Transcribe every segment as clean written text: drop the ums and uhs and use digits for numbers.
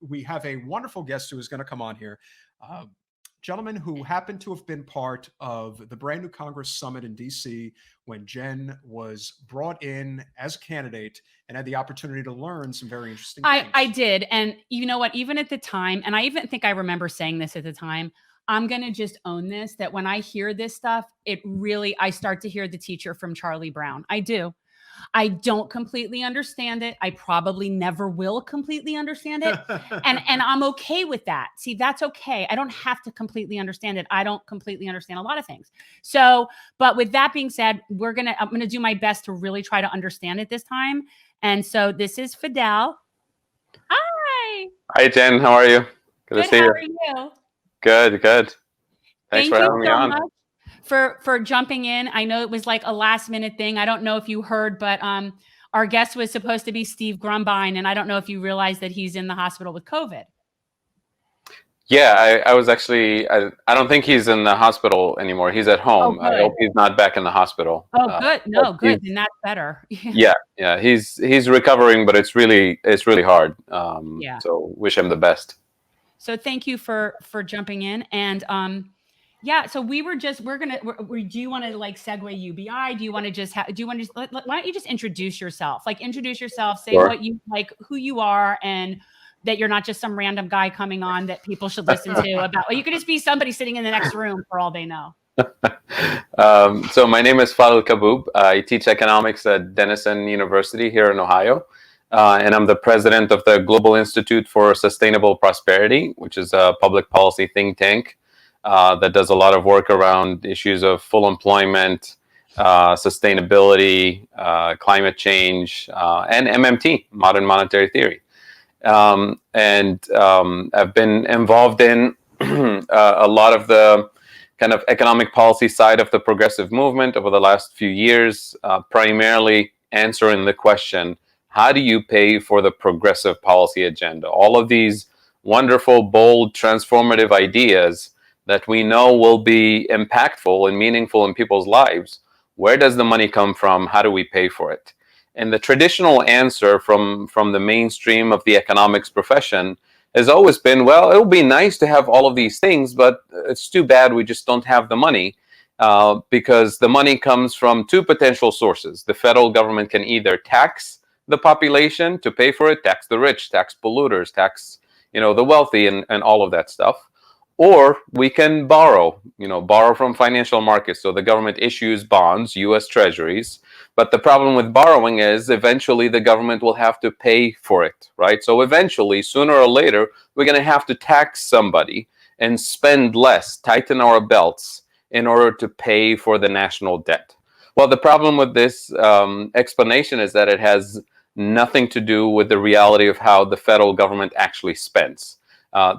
we have a wonderful guest who is going to come on here. Gentleman who happened to have been part of the brand new Congress summit in DC when Jen was brought in as a candidate and had the opportunity to learn some very interesting things. I did. And you know what, even at the time, and I even think I remember saying this at the time, I'm going to just own this, that when I hear this stuff, I start to hear the teacher from Charlie Brown. I do. I don't completely understand it. I probably never will completely understand it. And I'm okay with that. See, that's okay. I don't have to completely understand it. I don't completely understand a lot of things. So, but with that being said, I'm going to do my best to really try to understand it this time. And so this is Fadhel. Hi. Hi, Jen. How are you? Good to see you. How are you? Good. Thanks for having me on. Much for jumping in. I know it was like a last minute thing. I don't know if you heard, but our guest was supposed to be Steve Grumbine, and I don't know if you realize that he's in the hospital with COVID. Yeah, I was actually, I don't think he's in the hospital anymore. He's at home. I hope he's not back in the hospital. Oh, good. No, good. Then that's better. Yeah. He's recovering, but it's really hard. So wish him the best. So thank you for jumping in. And so do you want to like segue UBI? Do you want to just why don't you just introduce yourself? Like introduce yourself, say what you like, who you are, and that you're not just some random guy coming on that people should listen to about. Well, you could just be somebody sitting in the next room for all they know. So my name is Fadhel Kaboub. I teach economics at Denison University here in Ohio. And I'm the president of the Global Institute for Sustainable Prosperity, which is a public policy think tank that does a lot of work around issues of full employment, sustainability, climate change, and MMT, modern monetary theory. I've been involved in a lot of the kind of economic policy side of the progressive movement over the last few years, primarily answering the question, how do you pay for the progressive policy agenda? All of these wonderful, bold, transformative ideas that we know will be impactful and meaningful in people's lives. Where does the money come from? How do we pay for it? And the traditional answer from the mainstream of the economics profession has always been, well, it would be nice to have all of these things, but it's too bad we just don't have the money. Because the money comes from two potential sources. The federal government can either tax the population to pay for it, tax the rich, tax polluters, tax, the wealthy and all of that stuff. Or we can borrow from financial markets. So the government issues bonds, US treasuries. But the problem with borrowing is eventually the government will have to pay for it, right? So eventually, sooner or later, we're going to have to tax somebody and spend less, tighten our belts in order to pay for the national debt. Well, the problem with this explanation is that it has nothing to do with the reality of how the federal government actually spends.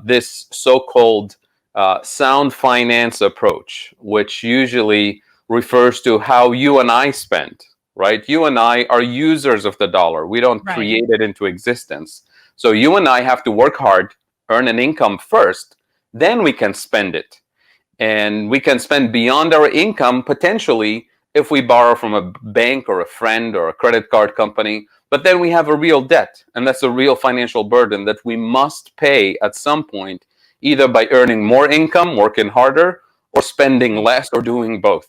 This so-called sound finance approach, which usually refers to how you and I spend, right? You and I are users of the dollar. We don't create it into existence. So you and I have to work hard, earn an income first, then we can spend it. And we can spend beyond our income potentially if we borrow from a bank or a friend or a credit card company. But then we have a real debt, and that's a real financial burden that we must pay at some point, either by earning more income, working harder, or spending less, or doing both.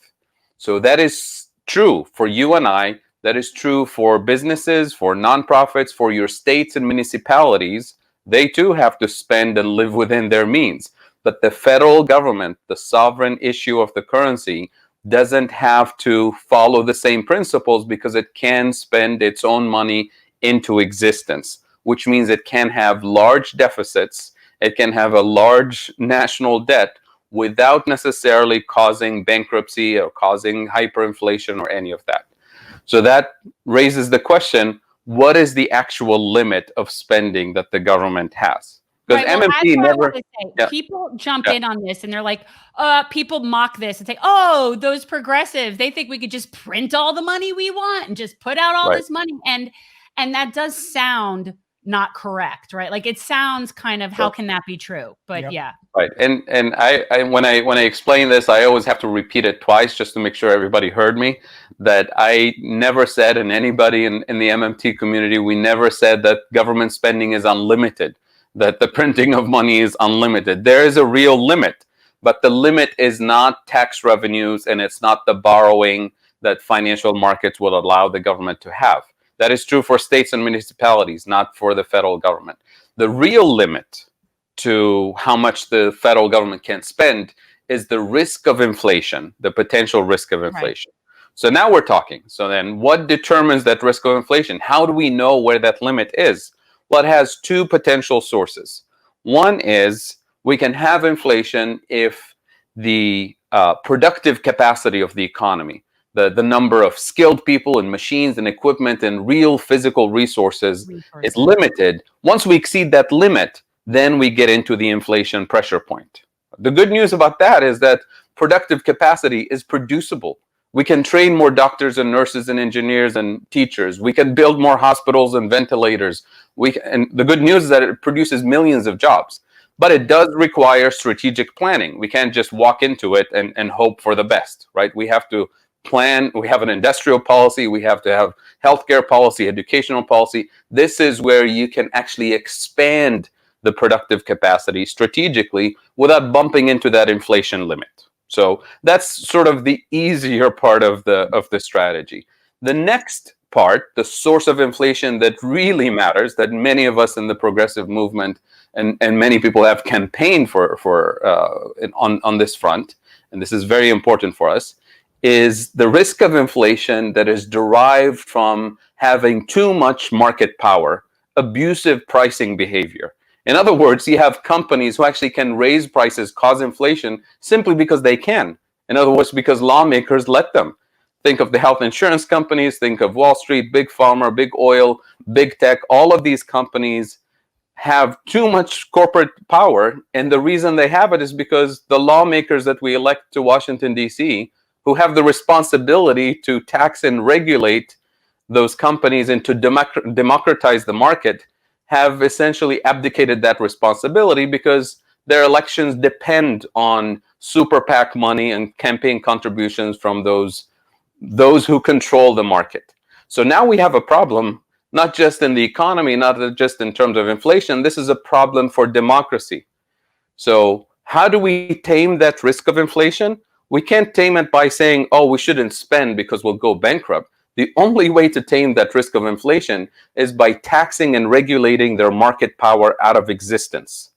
So that is true for you and I. That is true for businesses, for nonprofits, for your states and municipalities. They too have to spend and live within their means. But the federal government, the sovereign issue of the currency, doesn't have to follow the same principles because it can spend its own money into existence, which means it can have large deficits. It can have a large national debt without necessarily causing bankruptcy or causing hyperinflation or any of that. So that raises the question, what is the actual limit of spending that the government has? Because MMT never... People jump in on this and they're like, people mock this and say, oh, those progressives, they think we could just print all the money we want and just put out all this money. And that does sound not correct, right? Like it sounds kind of, how can that be true? But yeah. Right. And I when I explain this, I always have to repeat it twice just to make sure everybody heard me, that I never said, and anybody in the MMT community, we never said that government spending is unlimited. that the printing of money is unlimited. There is a real limit, but the limit is not tax revenues, and it's not the borrowing that financial markets will allow the government to have. That is true for states and municipalities, not for the federal government. The real limit to how much the federal government can spend is the risk of inflation, the potential risk of inflation. Right. So now we're talking. So then what determines that risk of inflation? How do we know where that limit is? Well, it has two potential sources. One is we can have inflation if the productive capacity of the economy, the number of skilled people and machines and equipment and real physical resources is limited. Once we exceed that limit, then we get into the inflation pressure point. The good news about that is that productive capacity is producible. We can train more doctors and nurses and engineers and teachers. We can build more hospitals and ventilators. And the good news is that it produces millions of jobs. But it does require strategic planning. We can't just walk into it and hope for the best, right? We have to plan. We have an industrial policy. We have to have healthcare policy, educational policy. This is where you can actually expand the productive capacity strategically without bumping into that inflation limit. So that's sort of the easier part of the strategy. The next part, the source of inflation that really matters, that many of us in the progressive movement and many people have campaigned for on this front, and this is very important for us, is the risk of inflation that is derived from having too much market power, abusive pricing behavior. In other words, you have companies who actually can raise prices, cause inflation, simply because they can. In other words, because lawmakers let them. Think of the health insurance companies, think of Wall Street, big pharma, big oil, big tech. All of these companies have too much corporate power. And the reason they have it is because the lawmakers that we elect to Washington, D.C., who have the responsibility to tax and regulate those companies and to democratize the market, have essentially abdicated that responsibility because their elections depend on super PAC money and campaign contributions from those who control the market. So now we have a problem, not just in the economy, not just in terms of inflation. This is a problem for democracy. So how do we tame that risk of inflation? We can't tame it by saying, oh, we shouldn't spend because we'll go bankrupt. The only way to tame that risk of inflation is by taxing and regulating their market power out of existence.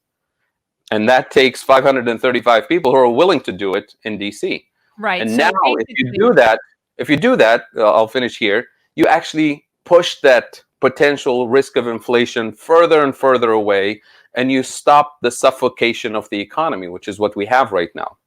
And that takes 535 people who are willing to do it in DC. Right. And so now if you do that, I'll finish here, you actually push that potential risk of inflation further and further away, and you stop the suffocation of the economy, which is what we have right now.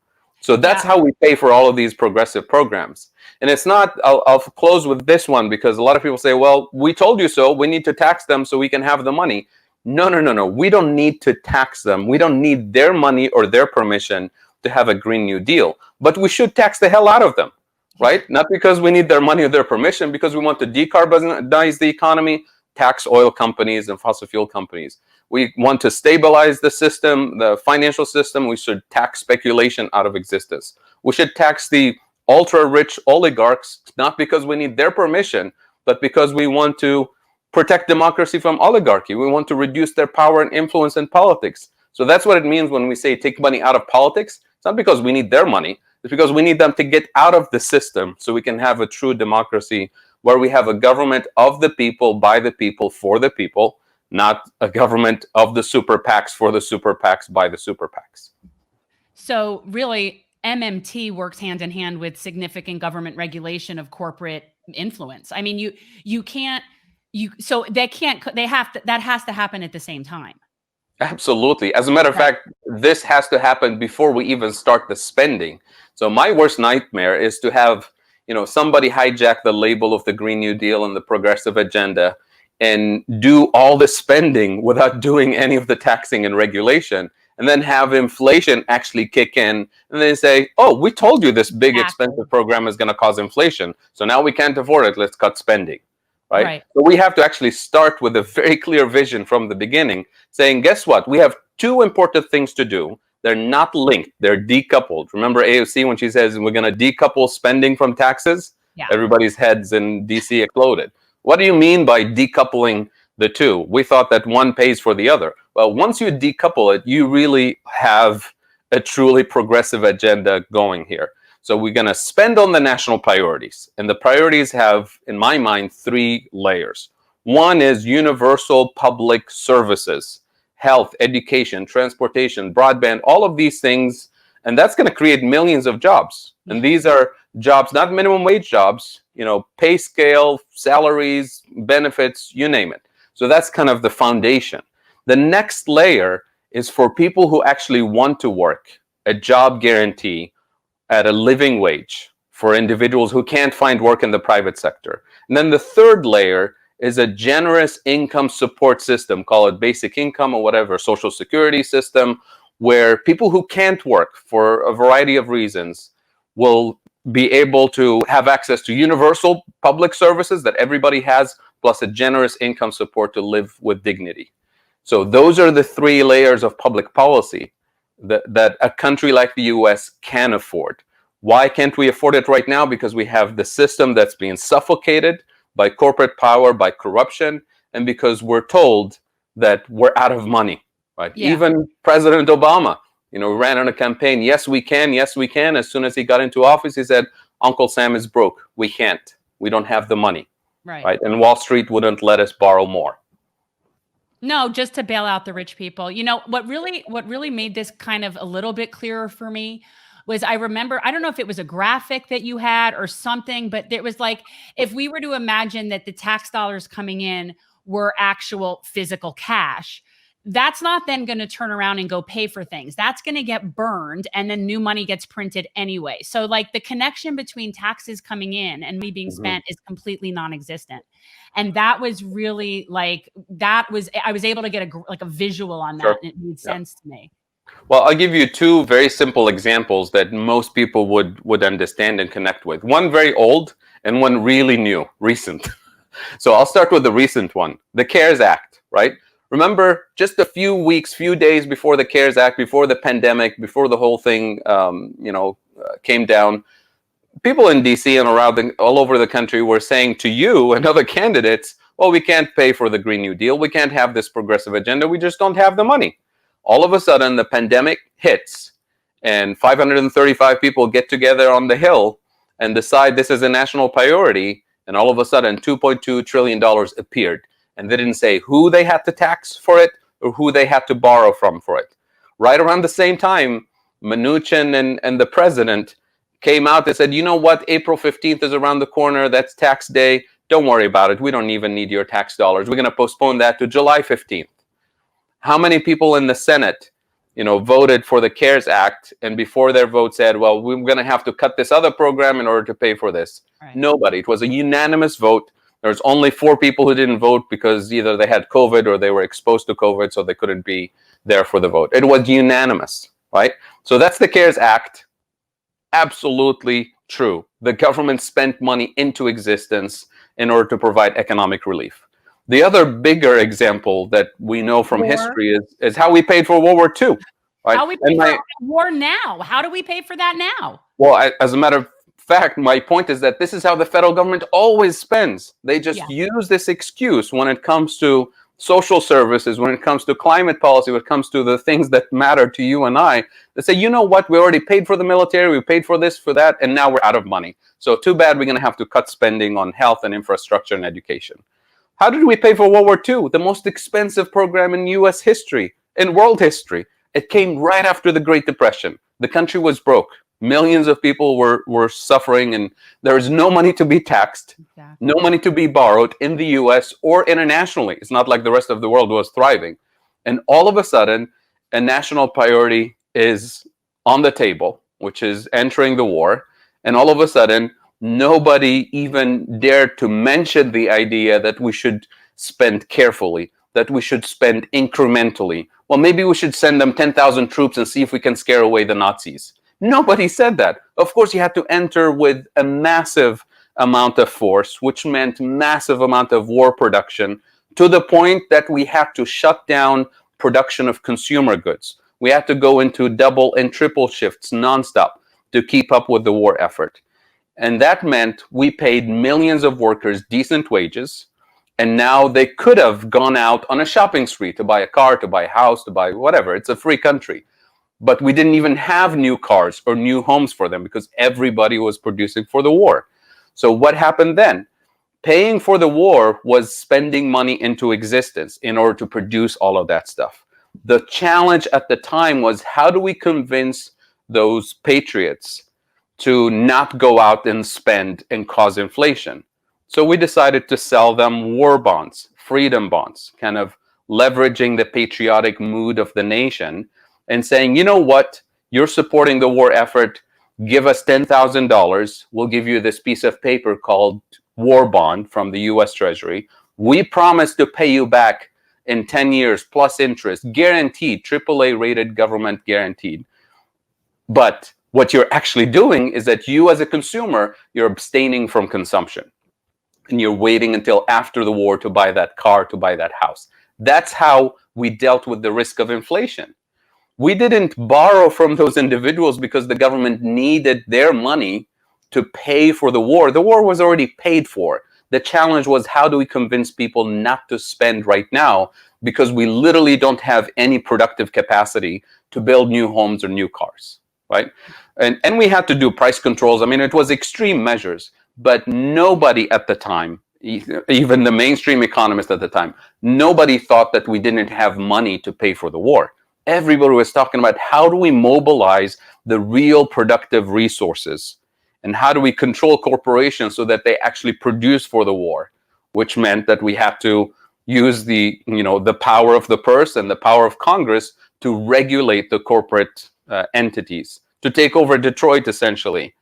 So that's how we pay for all of these progressive programs. And it's not, I'll close with this one, because a lot of people say, well, we told you so. We need to tax them so we can have the money. No. We don't need to tax them. We don't need their money or their permission to have a Green New Deal. But we should tax the hell out of them, right? Not because we need their money or their permission, because we want to decarbonize the economy, tax oil companies and fossil fuel companies. We want to stabilize the system, the financial system. We should tax speculation out of existence. We should tax the ultra-rich oligarchs, not because we need their permission, but because we want to protect democracy from oligarchy. We want to reduce their power and influence in politics. So that's what it means when we say take money out of politics. It's not because we need their money. It's because we need them to get out of the system so we can have a true democracy where we have a government of the people, by the people, for the people, not a government of the super PACs, for the super PACs, by the super PACs. So really, MMT works hand in hand with significant government regulation of corporate influence. I mean, that has to happen at the same time. Absolutely. As a matter of fact, this has to happen before we even start the spending. So my worst nightmare is to have, somebody hijack the label of the Green New Deal and the progressive agenda and do all the spending without doing any of the taxing and regulation, and then have inflation actually kick in, and then say, oh, we told you this big expensive program is going to cause inflation, so now we can't afford it, let's cut spending, right? So we have to actually start with a very clear vision from the beginning, saying, guess what, we have two important things to do. They're not linked, they're decoupled. Remember AOC when she says we're going to decouple spending from taxes? Everybody's heads in DC exploded. What do you mean by decoupling the two? We thought that one pays for the other. Well, once you decouple it, you really have a truly progressive agenda going here. So we're going to spend on the national priorities. And the priorities have, in my mind, 3 layers. One is universal public services, health, education, transportation, broadband, all of these things. And that's going to create millions of jobs. And these are jobs, not minimum wage jobs, pay scale, salaries, benefits, you name it. So that's kind of the foundation. The next layer is for people who actually want to work, a job guarantee at a living wage for individuals who can't find work in the private sector. And then the third layer is a generous income support system, call it basic income or whatever, social security system, where people who can't work for a variety of reasons will be able to have access to universal public services that everybody has, plus a generous income support to live with dignity. So those are the 3 layers of public policy that a country like the US can afford. Why can't we afford it right now? Because we have the system that's being suffocated by corporate power, by corruption, and because we're told that we're out of money, right? Yeah. Even President Obama, ran on a campaign, yes, we can, yes, we can. As soon as he got into office, he said, Uncle Sam is broke. We can't. We don't have the money, right? And Wall Street wouldn't let us borrow more. No, just to bail out the rich people. What really made this kind of a little bit clearer for me was I remember, I don't know if it was a graphic that you had or something, but there was like, if we were to imagine that the tax dollars coming in were actual physical cash, that's not then going to turn around and go pay for things. That's going to get burned and then new money gets printed anyway. So like the connection between taxes coming in and money being spent is completely non-existent. And that was really I was able to get a visual on that. Sure. And it made sense to me. Well, I'll give you 2 very simple examples that most people would understand and connect with. One very old and one really new, recent. So I'll start with the recent one, the CARES Act, right? Remember, just a few days before the CARES Act, before the pandemic, before the whole thing, came down, people in DC and all over the country were saying to you and other candidates, well, we can't pay for the Green New Deal. We can't have this progressive agenda. We just don't have the money. All of a sudden, the pandemic hits and 535 people get together on the Hill and decide this is a national priority. And all of a sudden, $2.2 trillion appeared. And they didn't say who they had to tax for it or who they had to borrow from for it. Right around the same time, Mnuchin and the president came out and said, you know what, April 15th is around the corner. That's tax day. Don't worry about it. We don't even need your tax dollars. We're going to postpone that to July 15th. How many people in the Senate, voted for the CARES Act and before their vote said, well, we're going to have to cut this other program in order to pay for this? Right. Nobody. It was a unanimous vote. There's only 4 people who didn't vote because either they had COVID or they were exposed to COVID, so they couldn't be there for the vote. It was unanimous, right? So that's the CARES Act. Absolutely true. The government spent money into existence in order to provide economic relief. The other bigger example that we know from history is how we paid for World War II. Right? How we pay for war now? How do we pay for that now? Well, as a matter of fact, my point is that this is how the federal government always spends. They just use this excuse when it comes to social services, when it comes to climate policy, when it comes to the things that matter to you and I. They say, you know what, we already paid for the military, we paid for this, for that, and now we're out of money. So too bad, we're going to have to cut spending on health and infrastructure and education. How did we pay for World War II? The most expensive program in US history, in world history. It came right after the Great Depression. The country was broke. Millions of people were suffering, and there is no money to be taxed, no money to be borrowed in the US or internationally. It's not like the rest of the world was thriving. And all of a sudden, a national priority is on the table, which is entering the war. And all of a sudden, nobody even dared to mention the idea that we should spend carefully, that we should spend incrementally. Well, maybe we should send them 10,000 troops and see if we can scare away the Nazis. Nobody said that. Of course, you had to enter with a massive amount of force, which meant massive amount of war production, to the point that we had to shut down production of consumer goods. We had to go into double and triple shifts nonstop to keep up with the war effort. And that meant we paid millions of workers decent wages. And now they could have gone out on a shopping spree to buy a car, to buy a house, to buy whatever. It's a free country. But we didn't even have new cars or new homes for them because everybody was producing for the war. So what happened then? Paying for the war was spending money into existence in order to produce all of that stuff. The challenge at the time was, how do we convince those patriots to not go out and spend and cause inflation? So we decided to sell them war bonds, freedom bonds, kind of leveraging the patriotic mood of the nation and saying, you know what, you're supporting the war effort, give us $10,000. We'll give you this piece of paper called war bond from the US Treasury. We promise to pay you back in 10 years plus interest, guaranteed, AAA rated, government guaranteed. But what you're actually doing is that you as a consumer, you're abstaining from consumption. And you're waiting until after the war to buy that car, to buy that house. That's how we dealt with the risk of inflation. We didn't borrow from those individuals because the government needed their money to pay for the war. The war was already paid for. The challenge was, how do we convince people not to spend right now, because we literally don't have any productive capacity to build new homes or new cars, right? And we had to do price controls. I mean, it was extreme measures, but nobody at the time, even the mainstream economists at the time, nobody thought that we didn't have money to pay for the war. Everybody was talking about, how do we mobilize the real productive resources, and how do we control corporations so that they actually produce for the war, which meant that we had to use the power of the purse and the power of Congress to regulate the corporate entities, to take over Detroit essentially,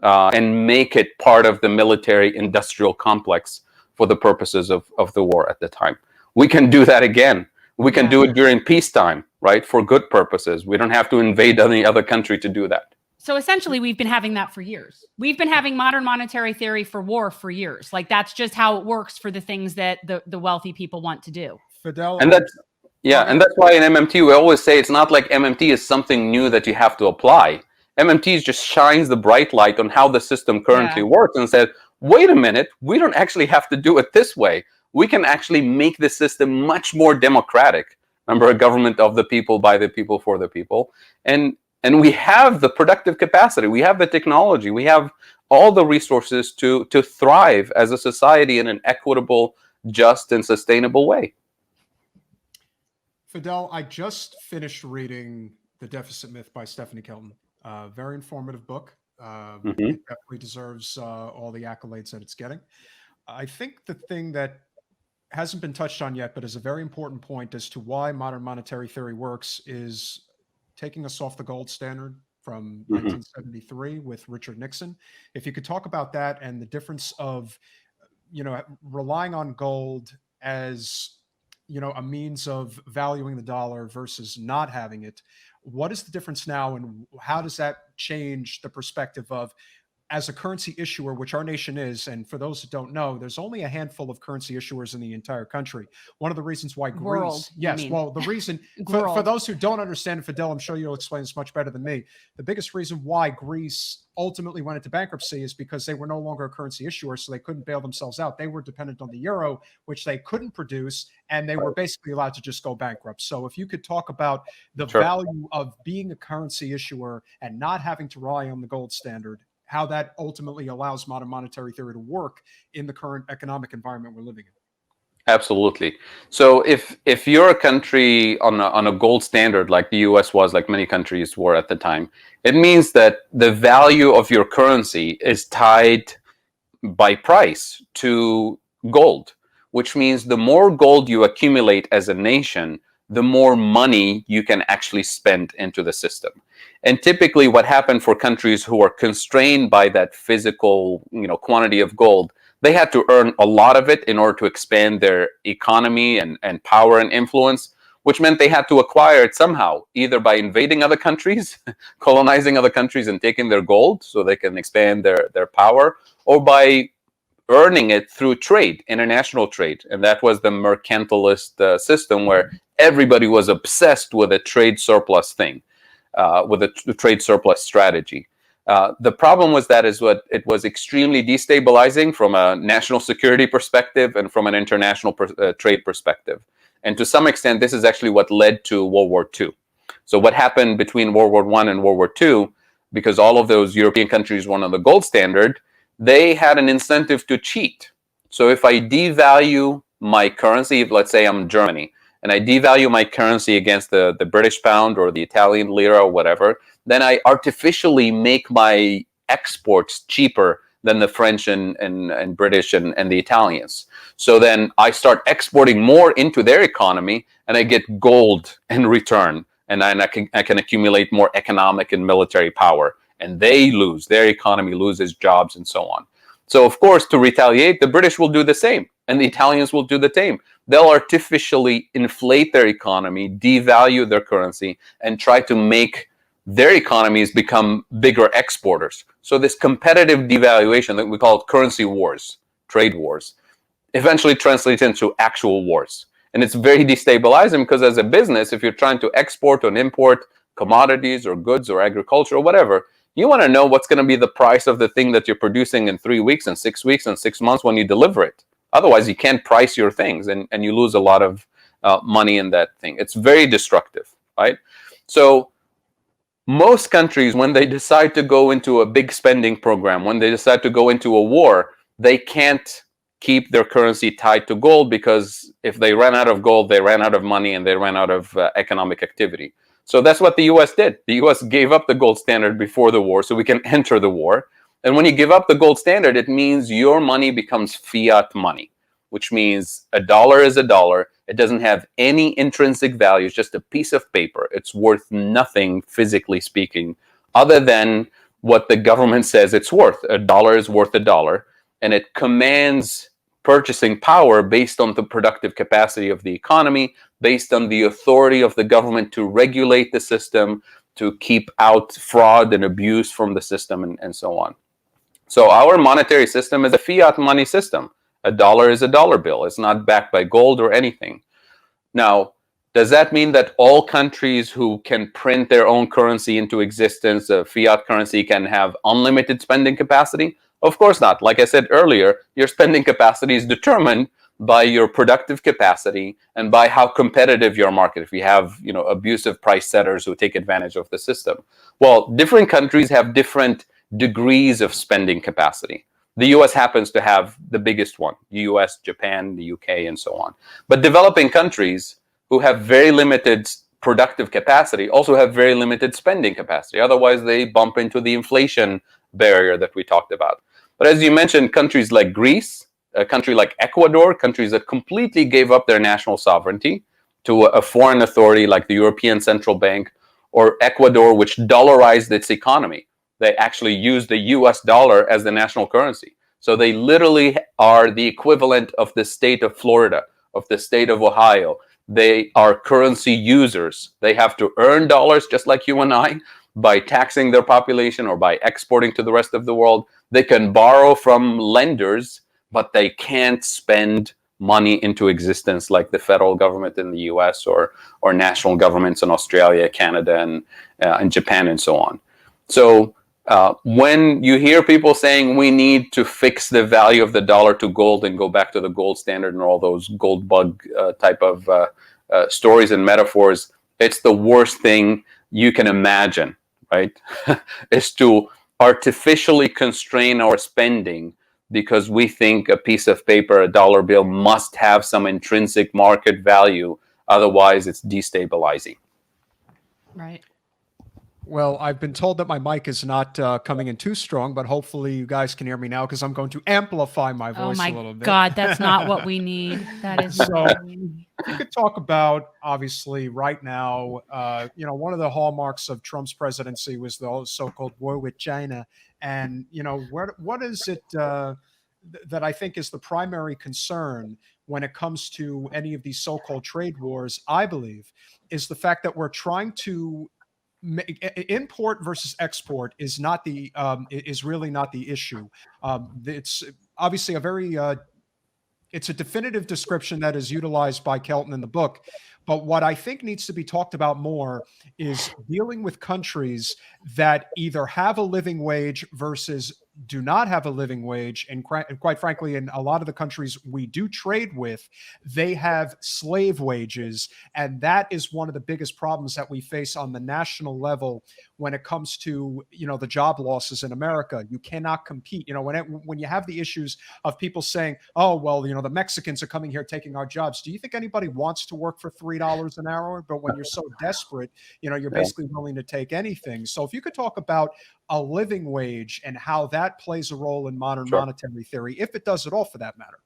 and make it part of the military industrial complex for the purposes of the war at the time. We can do that again. We can do it during peacetime, right? For good purposes. We don't have to invade any other country to do that. So essentially, we've been having that for years. We've been having modern monetary theory for war for years. Like, that's just how it works for the things that the wealthy people want to do. Fadhel, and that's why in MMT we always say it's not like MMT is something new that you have to apply. MMT just shines the bright light on how the system currently works and says, wait a minute, we don't actually have to do it this way. We can actually make the system much more democratic. Remember, a government of the people, by the people, for the people. And we have the productive capacity. We have the technology. We have all the resources to thrive as a society in an equitable, just, and sustainable way. Fadhel, I just finished reading The Deficit Myth by Stephanie Kelton. Very informative book. It definitely deserves all the accolades that it's getting. I think the thing that hasn't been touched on yet, but is a very important point as to why modern monetary theory works, is taking us off the gold standard from 1973 with Richard Nixon. If you could talk about that and the difference of, relying on gold as, a means of valuing the dollar versus not having it. What is the difference now, and how does that change the perspective of, as a currency issuer, which our nation is, and for those who don't know, there's only a handful of currency issuers in the entire country. One of the reasons why Greece, the reason, for those who don't understand, Fadhel, I'm sure you'll explain this much better than me. The biggest reason why Greece ultimately went into bankruptcy is because they were no longer a currency issuer, so they couldn't bail themselves out. They were dependent on the euro, which they couldn't produce, and they were basically allowed to just go bankrupt. So if you could talk about the value of being a currency issuer and not having to rely on the gold standard, how that ultimately allows modern monetary theory to work in the current economic environment we're living in. Absolutely. So if you're a country on a gold standard, like the US was, like many countries were at the time, it means that the value of your currency is tied by price to gold, which means the more gold you accumulate as a nation, the more money you can actually spend into the system. And typically what happened for countries who are constrained by that physical, quantity of gold, they had to earn a lot of it in order to expand their economy and power and influence, which meant they had to acquire it somehow, either by invading other countries, colonizing other countries and taking their gold so they can expand their power, or by earning it through trade, international trade. And that was the mercantilist system, where everybody was obsessed with a trade surplus thing, with a trade surplus strategy. The problem was that it was extremely destabilizing from a national security perspective and from an international trade perspective. And to some extent, this is actually what led to World War II. So what happened between World War I and World War II, because all of those European countries were on the gold standard, they had an incentive to cheat. So if I devalue my currency, if let's say I'm Germany, and I devalue my currency against the British pound or the Italian lira or whatever, then I artificially make my exports cheaper than the French and British and the Italians. So then I start exporting more into their economy, and I get gold in return, and I can accumulate more economic and military power. And they lose, their economy loses jobs and so on. So of course, to retaliate, the British will do the same, and the Italians will do the same. They'll artificially inflate their economy, devalue their currency, and try to make their economies become bigger exporters. So this competitive devaluation, that we call it currency wars, trade wars, eventually translates into actual wars. And it's very destabilizing because as a business, if you're trying to export or import commodities or goods or agriculture or whatever, you want to know what's going to be the price of the thing that you're producing in 3 weeks and 6 weeks and 6 months when you deliver it. Otherwise, you can't price your things, and you lose a lot of money in that thing. It's very destructive, right? So most countries, when they decide to go into a big spending program, when they decide to go into a war, they can't keep their currency tied to gold, because if they ran out of gold, they ran out of money and they ran out of economic activity. So that's what the US did. The US gave up the gold standard before the war so we can enter the war. And when you give up the gold standard, it means your money becomes fiat money, which means a dollar is a dollar. It doesn't have any intrinsic value. It's just a piece of paper. It's worth nothing, physically speaking, other than what the government says it's worth. A dollar is worth a dollar, and it commands purchasing power based on the productive capacity of the economy, based on the authority of the government to regulate the system, to keep out fraud and abuse from the system, and so on. So our monetary system is a fiat money system. A dollar is a dollar bill. It's not backed by gold or anything. Now, does that mean that all countries who can print their own currency into existence, a fiat currency, can have unlimited spending capacity? Of course not. Like I said earlier, your spending capacity is determined by your productive capacity and by how competitive your market. If you have, abusive price setters who take advantage of the system. Well, different countries have different degrees of spending capacity. The US happens to have the biggest one, US, Japan, the UK, and so on. But developing countries who have very limited productive capacity also have very limited spending capacity. Otherwise, they bump into the inflation barrier that we talked about. But as you mentioned, countries like Greece, a country like Ecuador, countries that completely gave up their national sovereignty to a foreign authority like the European Central Bank, or Ecuador, which dollarized its economy. They actually use the US dollar as the national currency. So they literally are the equivalent of the state of Florida, of the state of Ohio. They are currency users. They have to earn dollars just like you and I by taxing their population or by exporting to the rest of the world. They can borrow from lenders, but they can't spend money into existence like the federal government in the US or national governments in Australia, Canada, and Japan, and so on. So when you hear people saying we need to fix the value of the dollar to gold and go back to the gold standard and all those gold bug type of stories and metaphors, it's the worst thing you can imagine, right? Is to artificially constrain our spending because we think a piece of paper, a dollar bill, must have some intrinsic market value. Otherwise, it's destabilizing. Right. Well, I've been told that my mic is not coming in too strong, but hopefully you guys can hear me now because I'm going to amplify my voice a little bit. Oh my God, that's not what we need. That is not what we need. We could talk about, obviously, right now, one of the hallmarks of Trump's presidency was the so-called war with China. And, what is it that I think is the primary concern when it comes to any of these so-called trade wars, I believe, is the fact that we're trying to import versus export is really not the issue. It's obviously a very It's a definitive description that is utilized by Kelton in the book. But what I think needs to be talked about more is dealing with countries that either have a living wage versus do not have a living wage. And quite frankly, in a lot of the countries we do trade with, they have slave wages. And that is one of the biggest problems that we face on the national level when it comes to, the job losses in America. You cannot compete. When you have the issues of people saying, oh, well, the Mexicans are coming here taking our jobs. Do you think anybody wants to work for $3 an hour? But when you're so desperate, you're basically willing to take anything. So if you could talk about a living wage and how that plays a role in modern Sure. monetary theory, if it does at all for that matter.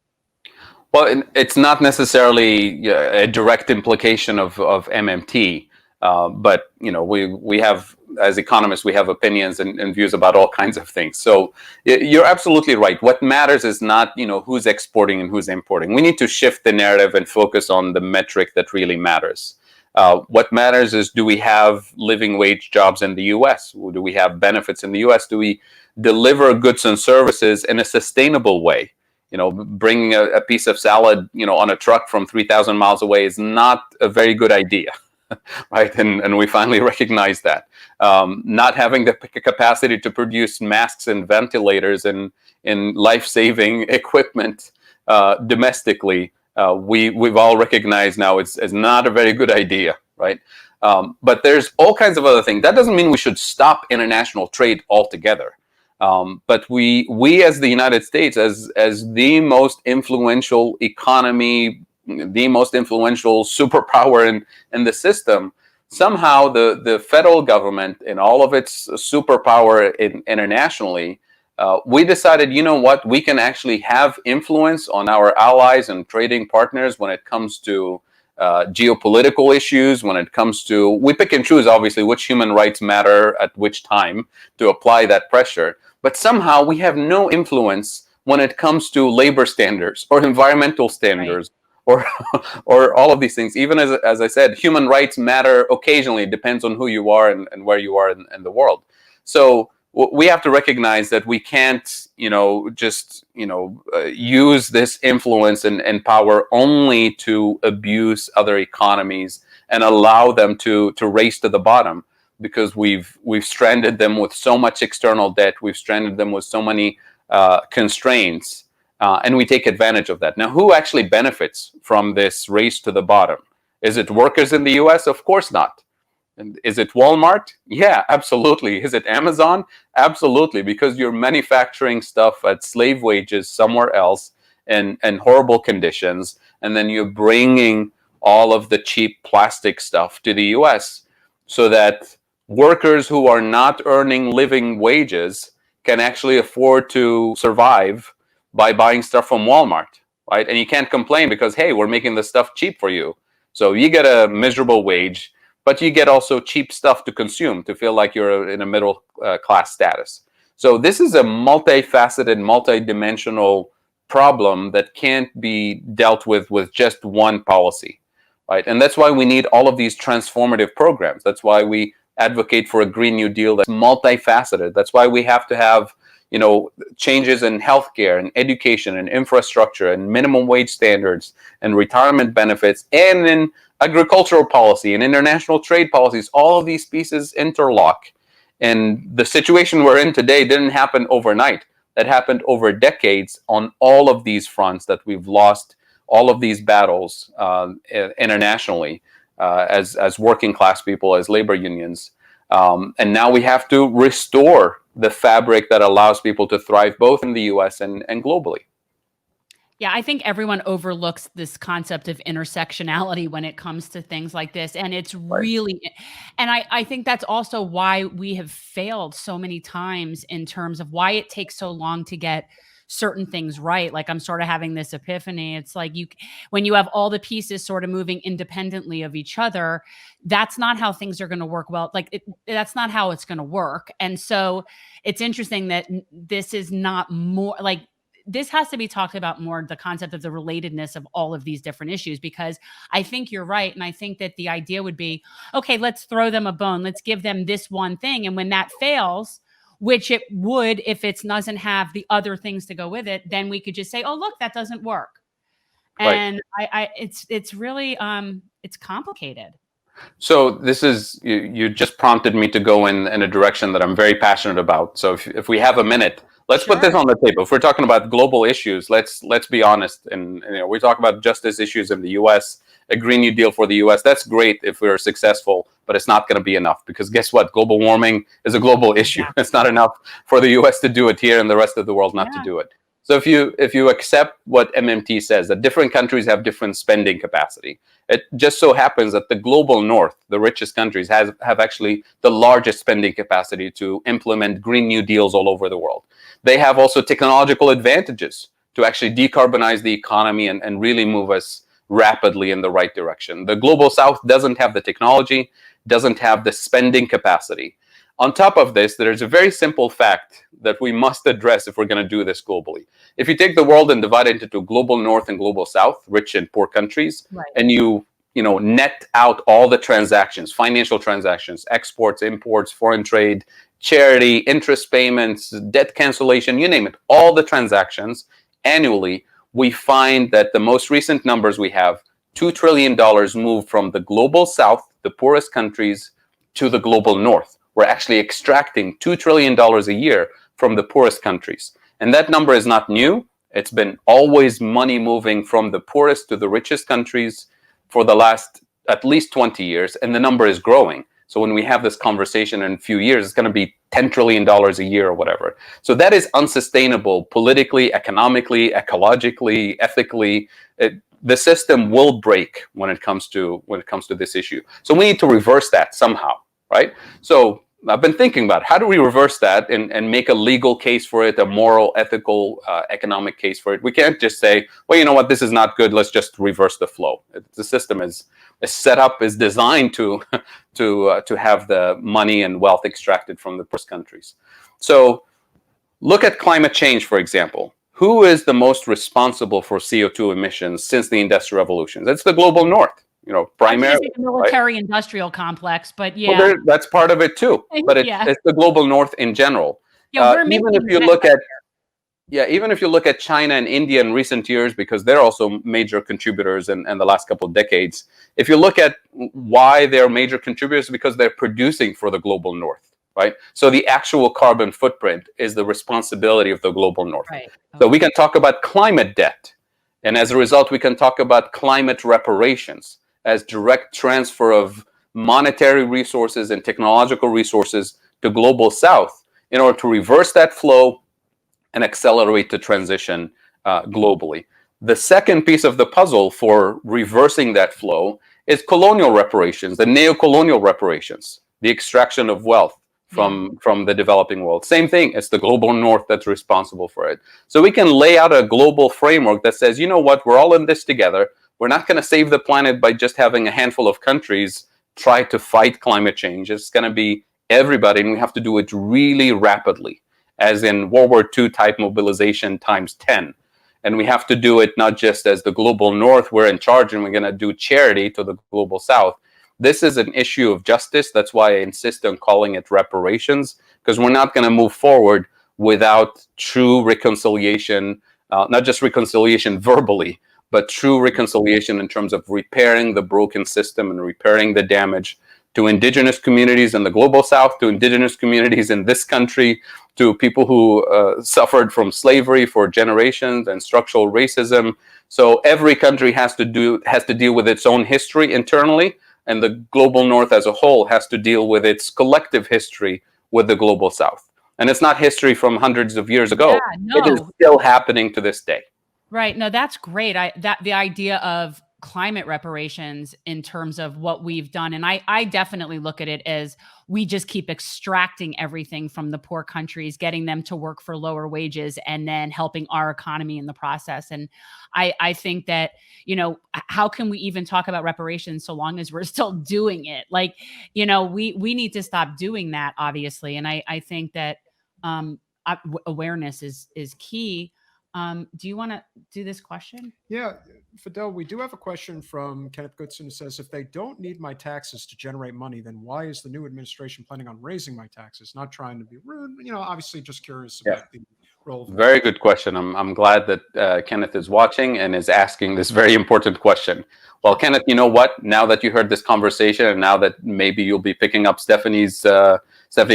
Well, it's not necessarily a direct implication of MMT, but we have, as economists, we have opinions and views about all kinds of things. So you're absolutely right. What matters is not who's exporting and who's importing. We need to shift the narrative and focus on the metric that really matters. What matters is, do we have living wage jobs in the U.S.? Do we have benefits in the U.S.? Do we deliver goods and services in a sustainable way? Bringing a piece of salad, on a truck from 3,000 miles away is not a very good idea, right? And we finally recognize that. Not having the capacity to produce masks and ventilators and life-saving equipment domestically, we've all recognized now it's not a very good idea, right? But there's all kinds of other things. That doesn't mean we should stop international trade altogether. But we as the United States, as the most influential economy, the most influential superpower in the system, somehow the federal government, in all of its superpower internationally, we decided, what, we can actually have influence on our allies and trading partners when it comes to geopolitical issues, when it comes to, we pick and choose, obviously, which human rights matter at which time to apply that pressure. But somehow we have no influence when it comes to labor standards or environmental standards, right, or all of these things. Even as I said, human rights matter occasionally. It depends on who you are and where you are in the world. So we have to recognize that we can't, just, use this influence and power only to abuse other economies and allow them to race to the bottom, because we've stranded them with so much external debt. We've stranded them with so many constraints, and we take advantage of that. Now, who actually benefits from this race to the bottom? Is it workers in the U.S.? Of course not. And is it Walmart? Yeah, absolutely. Is it Amazon? Absolutely, because you're manufacturing stuff at slave wages somewhere else and horrible conditions, and then you're bringing all of the cheap plastic stuff to the U.S. so that workers who are not earning living wages can actually afford to survive by buying stuff from Walmart, right? And you can't complain because, hey, we're making the stuff cheap for you. So you get a miserable wage, but you get also cheap stuff to consume to feel like you're in a middle class status. So this is a multifaceted, multidimensional problem that can't be dealt with just one policy, right? And that's why we need all of these transformative programs. That's why we advocate for a Green New Deal that's multifaceted. That's why we have to have, changes in healthcare and education and infrastructure and minimum wage standards and retirement benefits and in agricultural policy and international trade policies. All of these pieces interlock. And the situation we're in today didn't happen overnight. That happened over decades on all of these fronts that we've lost all of these battles internationally as working class people, as labor unions. And now we have to restore the fabric that allows people to thrive both in the US and globally. Yeah, I think everyone overlooks this concept of intersectionality when it comes to things like this. And it's really, and I think that's also why we have failed so many times in terms of why it takes so long to get certain things right. Like, I'm sort of having this epiphany. It's like when you have all the pieces sort of moving independently of each other, that's not how things are going to work well. Like, that's not how it's going to work. And so it's interesting that this is not more like, this has to be talked about more, the concept of the relatedness of all of these different issues, because I think you're right. And I think that the idea would be, okay, let's throw them a bone. Let's give them this one thing. And when that fails, which it would if it doesn't have the other things to go with it, then we could just say, oh, look, that doesn't work. Right. And it's really it's complicated. So this is you just prompted me to go in a direction that I'm very passionate about. So if we have a minute, let's put this Sure. on the table. If we're talking about global issues, let's be honest. And we talk about justice issues in the U.S., a Green New Deal for the U.S. That's great if we're successful, but it's not going to be enough because guess what? Global warming is a global issue. Exactly. It's not enough for the U.S. to do it here and the rest of the world not to Yeah. do it. So if you accept what MMT says, that different countries have different spending capacity, it just so happens that the global north, the richest countries, have actually the largest spending capacity to implement Green New Deals all over the world. They have also technological advantages to actually decarbonize the economy and really move us rapidly in the right direction. The global south doesn't have the technology, doesn't have the spending capacity. On top of this, there's a very simple fact that we must address if we're going to do this globally. If you take the world and divide it into global north and global south, rich and poor countries, Right. and you net out all the transactions, financial transactions, exports, imports, foreign trade, charity, interest payments, debt cancellation, you name it, all the transactions annually, we find that the most recent numbers we have, $2 trillion moved from the global south, the poorest countries, to the global north. We're actually extracting $2 trillion a year from the poorest countries. And that number is not new. It's been always money moving from the poorest to the richest countries for the last at least 20 years. And the number is growing. So when we have this conversation in a few years, it's going to be $10 trillion a year or whatever. So that is unsustainable politically, economically, ecologically, ethically. The system will break when it comes to this issue. So we need to reverse that somehow, right? So I've been thinking about how do we reverse that and make a legal case for it, a moral, ethical, economic case for it. We can't just say, well, you know what, this is not good. Let's just reverse the flow. The system is set up, is designed to have the money and wealth extracted from the poorest countries. So look at climate change, for example. Who is the most responsible for CO2 emissions since the Industrial Revolution? It's the global north. Primarily the military-industrial complex, but yeah, well, that's part of it too. But yeah. it's the global north in general. Yeah, we're Even making if you that look right at even if you look at China and India in recent years, because they're also major contributors in the last couple of decades. If you look at why they're major contributors, because they're producing for the global north, right? So the actual carbon footprint is the responsibility of the global north. Right. So we can talk about climate debt, and as a result, we can talk about climate reparations as direct transfer of monetary resources and technological resources to global south in order to reverse that flow and accelerate the transition globally. The second piece of the puzzle for reversing that flow is colonial reparations, the neo-colonial reparations, the extraction of wealth from the developing world. Same thing, it's the global north that's responsible for it. So we can lay out a global framework that says, you know what, we're all in this together. We're not going to save the planet by just having a handful of countries try to fight climate change. It's going to be everybody, and we have to do it really rapidly, as in World War II type mobilization times 10. And we have to do it not just as the global north, we're in charge and we're going to do charity to the global south. This is an issue of justice. That's why I insist on calling it reparations, because we're not going to move forward without true reconciliation, not just reconciliation verbally, but true reconciliation in terms of repairing the broken system and repairing the damage to indigenous communities in the global south, to indigenous communities in this country, to people who suffered from slavery for generations and structural racism. So every country has to deal with its own history internally, and the global north as a whole has to deal with its collective history with the global south. And it's not history from hundreds of years ago. Yeah, no. It is still happening to this day. Right. No, that's great. The idea of climate reparations in terms of what we've done. And I definitely look at it as we just keep extracting everything from the poor countries, getting them to work for lower wages, and then helping our economy in the process. And I think that, how can we even talk about reparations so long as we're still doing it? Like, we need to stop doing that, obviously. And I think that awareness is key. Do you want to do this question? Yeah, Fadhel, we do have a question from Kenneth Goodson who says, if they don't need my taxes to generate money, then why is the new administration planning on raising my taxes? Not trying to be rude, obviously just curious about the role? Very good question. I'm glad that Kenneth is watching and is asking this very important question. Well, Kenneth, you know what? Now that you heard this conversation, and now that maybe you'll be picking up Stephanie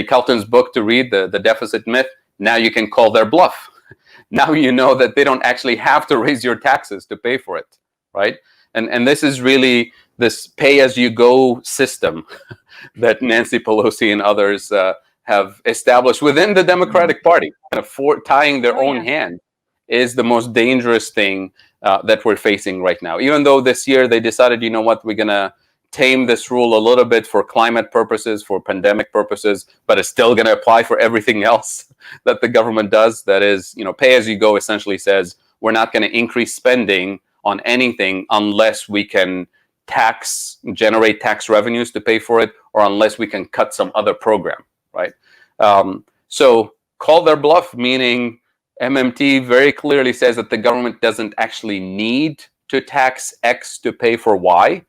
Kelton's book to read, the Deficit Myth, now you can call their bluff. Now you know that they don't actually have to raise your taxes to pay for it, right? And this is really this pay-as-you-go system that Nancy Pelosi and others have established within the Democratic Party, kind of tying their own hand, is the most dangerous thing that we're facing right now. Even though this year they decided, you know what, we're going to tame this rule a little bit for climate purposes, for pandemic purposes, but it's still going to apply for everything else that the government does. That is, pay as you go essentially says we're not going to increase spending on anything unless we can generate tax revenues to pay for it, or unless we can cut some other program, right? So call their bluff, meaning MMT very clearly says that the government doesn't actually need to tax X to pay for Y.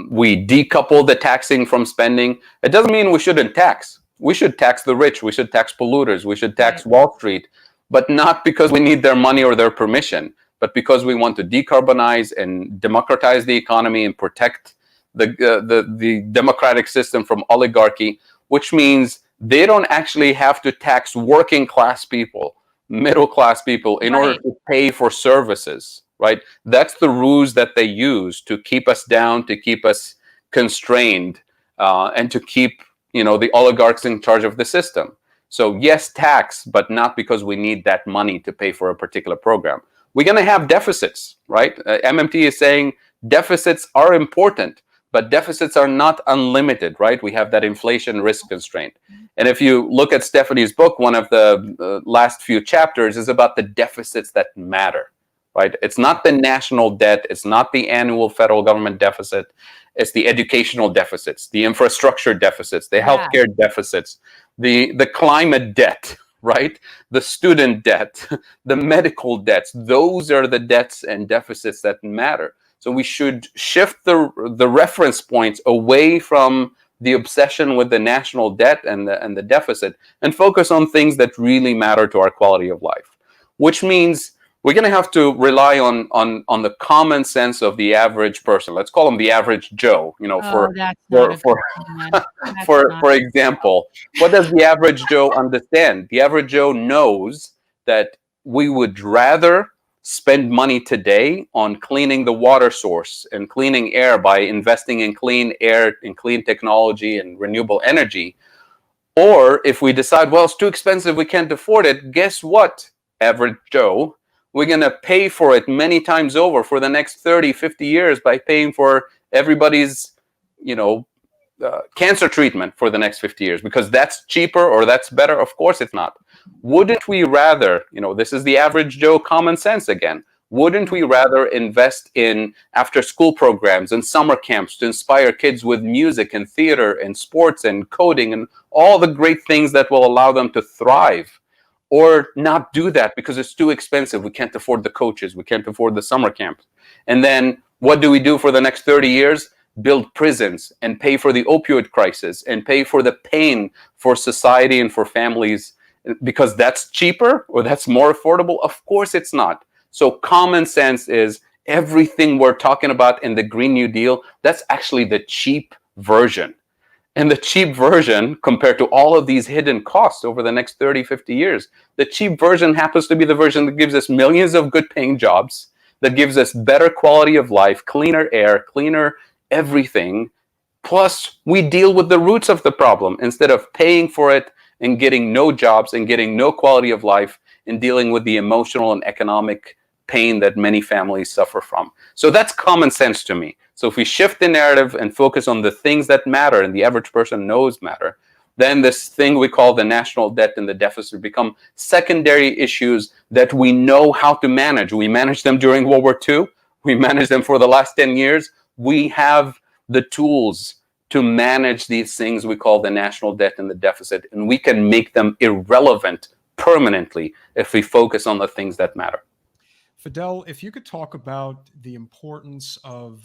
We decouple the taxing from spending. It doesn't mean we shouldn't tax. We should tax the rich. We should tax polluters. We should tax Wall Street, but not because we need their money or their permission, but because we want to decarbonize and democratize the economy and protect the democratic system from oligarchy, which means they don't actually have to tax working class people, middle class people in order to pay for services, right? That's the ruse that they use to keep us down, to keep us constrained, and to keep the oligarchs in charge of the system. So yes, tax, but not because we need that money to pay for a particular program. We're going to have deficits, right? MMT is saying deficits are important, but deficits are not unlimited, right? We have that inflation risk constraint. And if you look at Stephanie's book, one of the last few chapters is about the deficits that matter, right? It's not the national debt. It's not the annual federal government deficit. It's the educational deficits, the infrastructure deficits, the healthcare deficits, the climate debt, right? The student debt, the medical debts. Those are the debts and deficits that matter. So we should shift the reference points away from the obsession with the national debt and the deficit, and focus on things that really matter to our quality of life, which means we're going to have to rely on the common sense of the average person. Let's call him the average Joe. For example, what does the average Joe understand? The average Joe knows that we would rather spend money today on cleaning the water source and cleaning air by investing in clean air and clean technology and renewable energy. Or if we decide, well, it's too expensive, we can't afford it, guess what, average Joe? We're going to pay for it many times over for the next 30, 50 years by paying for everybody's, cancer treatment for the next 50 years, because that's cheaper or that's better. Of course it's not. Wouldn't we rather, this is the average Joe common sense again, wouldn't we rather invest in after school programs and summer camps to inspire kids with music and theater and sports and coding and all the great things that will allow them to thrive? Or not do that because it's too expensive. We can't afford the coaches. We can't afford the summer camps. And then what do we do for the next 30 years? Build prisons and pay for the opioid crisis and pay for the pain for society and for families, because that's cheaper or that's more affordable? Of course it's not. So common sense is everything we're talking about in the Green New Deal, that's actually the cheap version. And the cheap version, compared to all of these hidden costs over the next 30, 50 years, the cheap version happens to be the version that gives us millions of good paying jobs, that gives us better quality of life, cleaner air, cleaner everything. Plus, we deal with the roots of the problem instead of paying for it and getting no jobs and getting no quality of life and dealing with the emotional and economic pain that many families suffer from. So that's common sense to me. So if we shift the narrative and focus on the things that matter and the average person knows matter, then this thing we call the national debt and the deficit become secondary issues that we know how to manage. We managed them during World War II. We managed them for the last 10 years. We have the tools to manage these things we call the national debt and the deficit, and we can make them irrelevant permanently if we focus on the things that matter. Fadhel, if you could talk about the importance of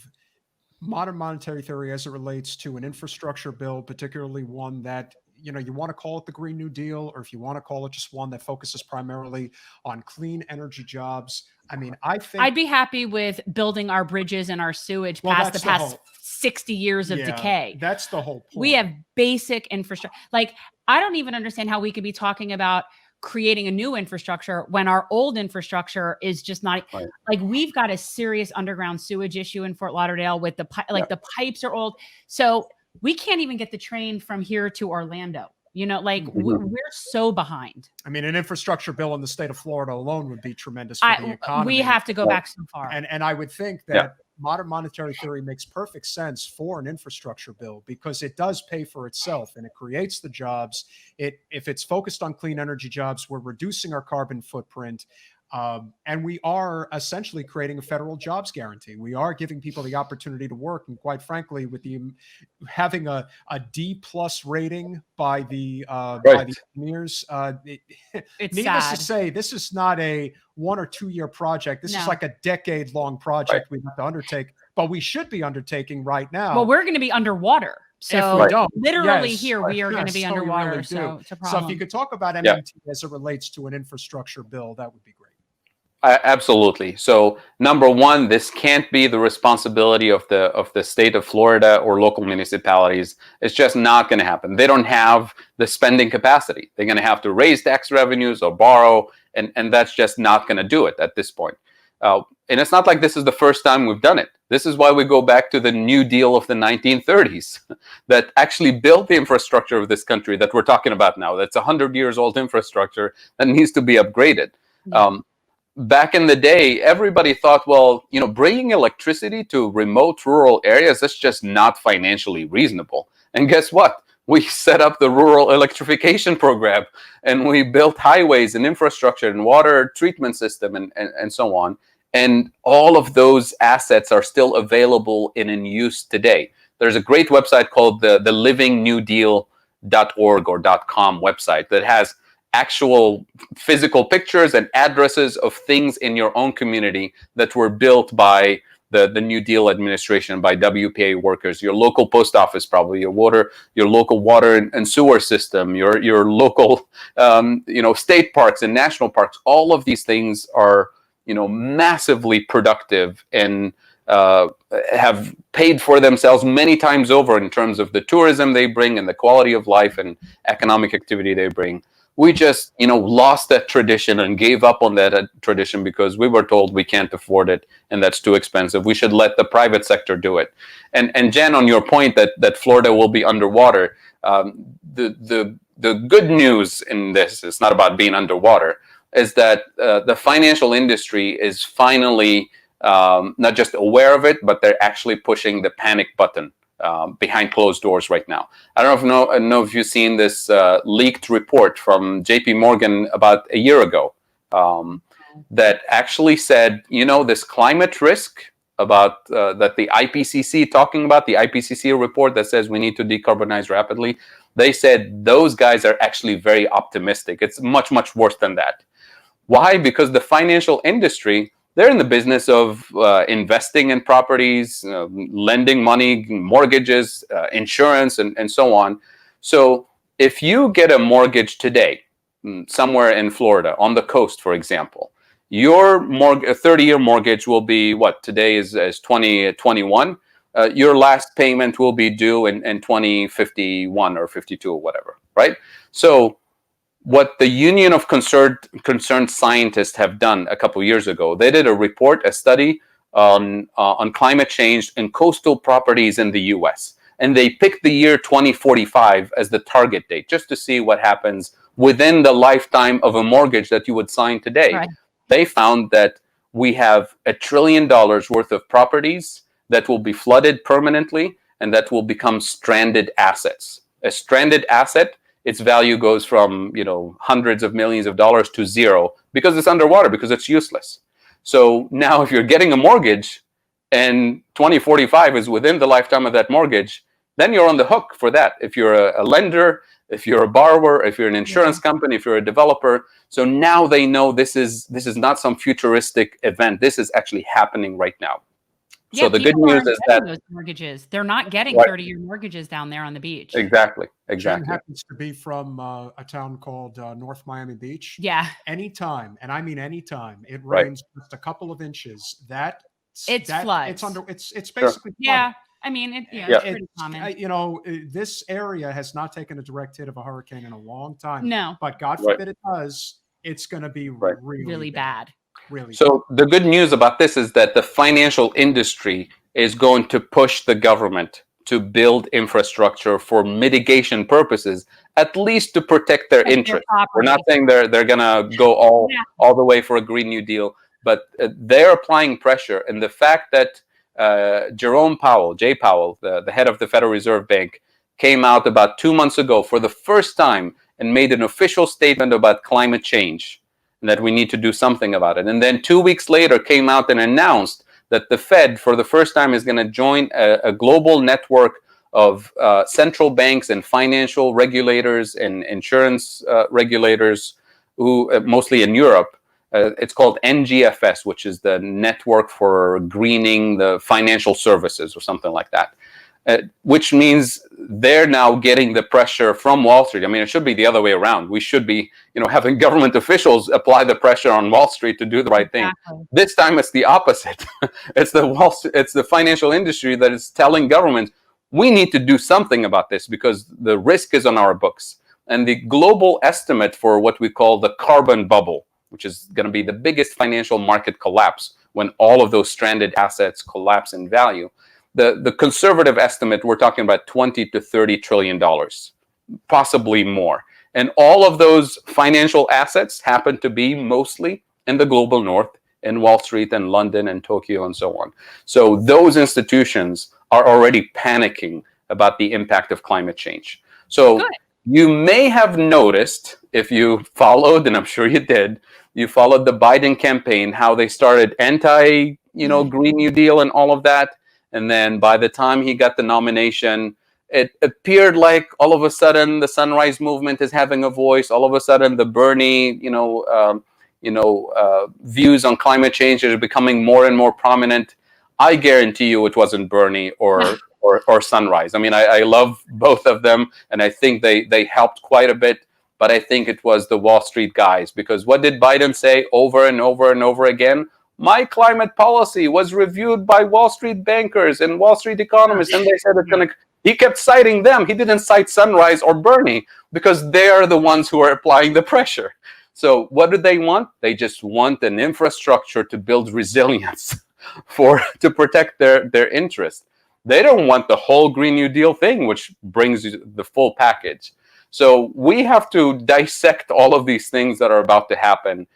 modern monetary theory as it relates to an infrastructure bill, particularly one that you want to call it the Green New Deal, or if you want to call it just one that focuses primarily on clean energy jobs. I mean, I think I'd be happy with building our bridges and our sewage Well, past the that's the past whole- 60 years of decay. that's the whole point. We have basic infrastructure. Like, I don't even understand how we could be talking about creating a new infrastructure when our old infrastructure is just not Right. like, we've got a serious underground sewage issue in Fort Lauderdale with the the pipes are old. So we can't even get the train from here to Orlando. Like we're so behind. I mean, an infrastructure bill in the state of Florida alone would be tremendous for the economy. We have to go back so far. And I would think that modern monetary theory makes perfect sense for an infrastructure bill, because it does pay for itself and it creates the jobs. If it's focused on clean energy jobs, we're reducing our carbon footprint. And we are essentially creating a federal jobs guarantee. We are giving people the opportunity to work. And quite frankly, with having a D+ rating by the engineers, it's needless sad to say, this is not a 1 or 2 year project. This is like a decade-long project we have to undertake, but we should be undertaking right now. Well, we're going to be underwater. So if we don't, literally here, we are going to be we underwater. really So it's a problem. So if you could talk about MMT as it relates to an infrastructure bill, that would be great. Absolutely. So number one, this can't be the responsibility of the state of Florida or local municipalities. It's just not going to happen. They don't have the spending capacity. They're going to have to raise tax revenues or borrow, and that's just not going to do it at this point. And it's not like this is the first time we've done it. This is why we go back to the New Deal of the 1930s that actually built the infrastructure of this country that we're talking about now. That's 100 years old infrastructure that needs to be upgraded. Back in the day, everybody thought, well, bringing electricity to remote rural areas, that's just not financially reasonable. And guess what? We set up the rural electrification program, and we built highways and infrastructure and water treatment system and so on. And all of those assets are still available and in use today. There's a great website called the livingnewdeal.org or .com website that has actual physical pictures and addresses of things in your own community that were built by the New Deal administration, by WPA workers, your local post office, probably your local water and sewer system, your local state parks and national parks. All of these things are massively productive and have paid for themselves many times over in terms of the tourism they bring and the quality of life and economic activity they bring. We just, lost that tradition and gave up on that tradition because we were told we can't afford it and that's too expensive. We should let the private sector do it. And Jen, on your point that Florida will be underwater, the good news in this, it's not about being underwater, is that the financial industry is finally not just aware of it, but they're actually pushing the panic button behind closed doors right now. I don't know if you've seen this leaked report from JP Morgan about a year ago that actually said, this climate risk about that the IPCC talking about, the IPCC report that says we need to decarbonize rapidly, they said those guys are actually very optimistic. It's much, much worse than that. Why? Because the financial industry, they're in the business of investing in properties, lending money, mortgages, insurance, and so on. So if you get a mortgage today, somewhere in Florida, on the coast, for example, your 30-year mortgage will be what today is 2021. Your last payment will be due in 2051 or 52 or whatever, right? So what the Union of Concerned Scientists have done a couple of years ago, they did a study on climate change and coastal properties in the U.S. And they picked the year 2045 as the target date, just to see what happens within the lifetime of a mortgage that you would sign today. Right. They found that we have $1 trillion worth of properties that will be flooded permanently and that will become stranded assets. A stranded asset, its value goes from hundreds of millions of dollars to zero because it's underwater, because it's useless. So now if you're getting a mortgage and 2045 is within the lifetime of that mortgage, then you're on the hook for that. If you're a lender, if you're a borrower, if you're an insurance company, if you're a developer. So now they know this is not some futuristic event. This is actually happening right now. Yeah, So the good people news aren't is getting that those mortgages. They're not getting right, 30-year mortgages down there on the beach. exactly, Jen exactly, happens to be from a town called North Miami Beach. Yeah, Anytime, and I mean anytime, it right, rains just a couple of inches, that it's that floods. it's sure, basically flooded. Yeah, I mean, And it's yeah. pretty common. this area has not taken a direct hit of a hurricane in a long time, No, but God Right, forbid it does, it's going to be right. really really bad, bad. really bad. So the good news about this is that the financial industry is going to push the government to build infrastructure for mitigation purposes, at least to protect their Of their interests. We're not property. saying they're gonna go Yeah. all the way for a Green New Deal, but they're applying pressure. And the fact that Jerome Powell, Jay Powell, the head of the Federal Reserve Bank, came out about 2 months ago for the first time and made an official statement about climate change and that we need to do something about it. And then 2 weeks later came out and announced that the Fed, for the first time, is going to join a global network of central banks and financial regulators and insurance regulators, who mostly in Europe. It's called NGFS, which is the Network for Greening the Financial Services, or something like that. Which means they're now getting the pressure from Wall Street. I mean, it should be the other way around. We should be, having government officials apply the pressure on Wall Street to do the right thing. Exactly. This time, it's the opposite. It's the financial industry that is telling governments, we need to do something about this because the risk is on our books. And the global estimate for what we call the carbon bubble, which is going to be the biggest financial market collapse when all of those stranded assets collapse in value. The conservative estimate, we're talking about $20 to $30 trillion, possibly more. And all of those financial assets happen to be mostly in the global north, in Wall Street and London and Tokyo and so on. So those institutions are already panicking about the impact of climate change. So Good. you may have noticed, if you followed, and I'm sure you did, you followed the Biden campaign, how they started Green New Deal and all of that. And then by the time he got the nomination, it appeared like all of a sudden the Sunrise Movement is having a voice. All of a sudden the Bernie, views on climate change are becoming more and more prominent. I guarantee you it wasn't Bernie or Sunrise. I mean, I love both of them, and I think they helped quite a bit. But I think it was the Wall Street guys, because what did Biden say over and over and over again? My climate policy was reviewed by Wall Street bankers and Wall Street economists, and they said it's going to. He kept citing them. He didn't cite Sunrise or Bernie because they are the ones who are applying the pressure. So what do they want? They just want an infrastructure to build resilience to protect their interests. They don't want the whole Green New Deal thing, which brings you the full package. So we have to dissect all of these things that are about to happen.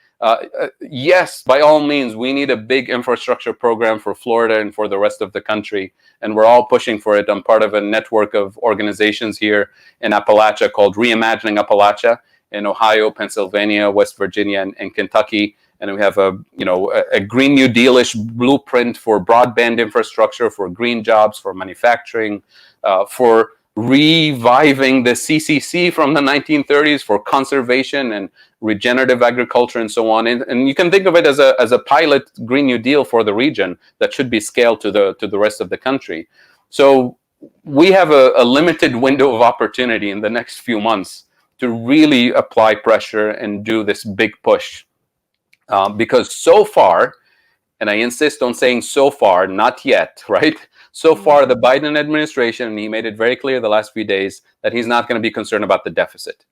Yes, by all means, we need a big infrastructure program for Florida and for the rest of the country, and we're all pushing for it. I'm part of a network of organizations here in Appalachia called Reimagining Appalachia in Ohio, Pennsylvania, West Virginia, and Kentucky. And we have a Green New Deal-ish blueprint for broadband infrastructure, for green jobs, for manufacturing, for reviving the CCC from the 1930s, for conservation and regenerative agriculture and so on. And you can think of it as a pilot Green New Deal for the region that should be scaled to the rest of the country. So we have a limited window of opportunity in the next few months to really apply pressure and do this big push. Because so far, and I insist on saying so far, not yet, right? So far, the Biden administration, and he made it very clear the last few days, that he's not going to be concerned about the deficit.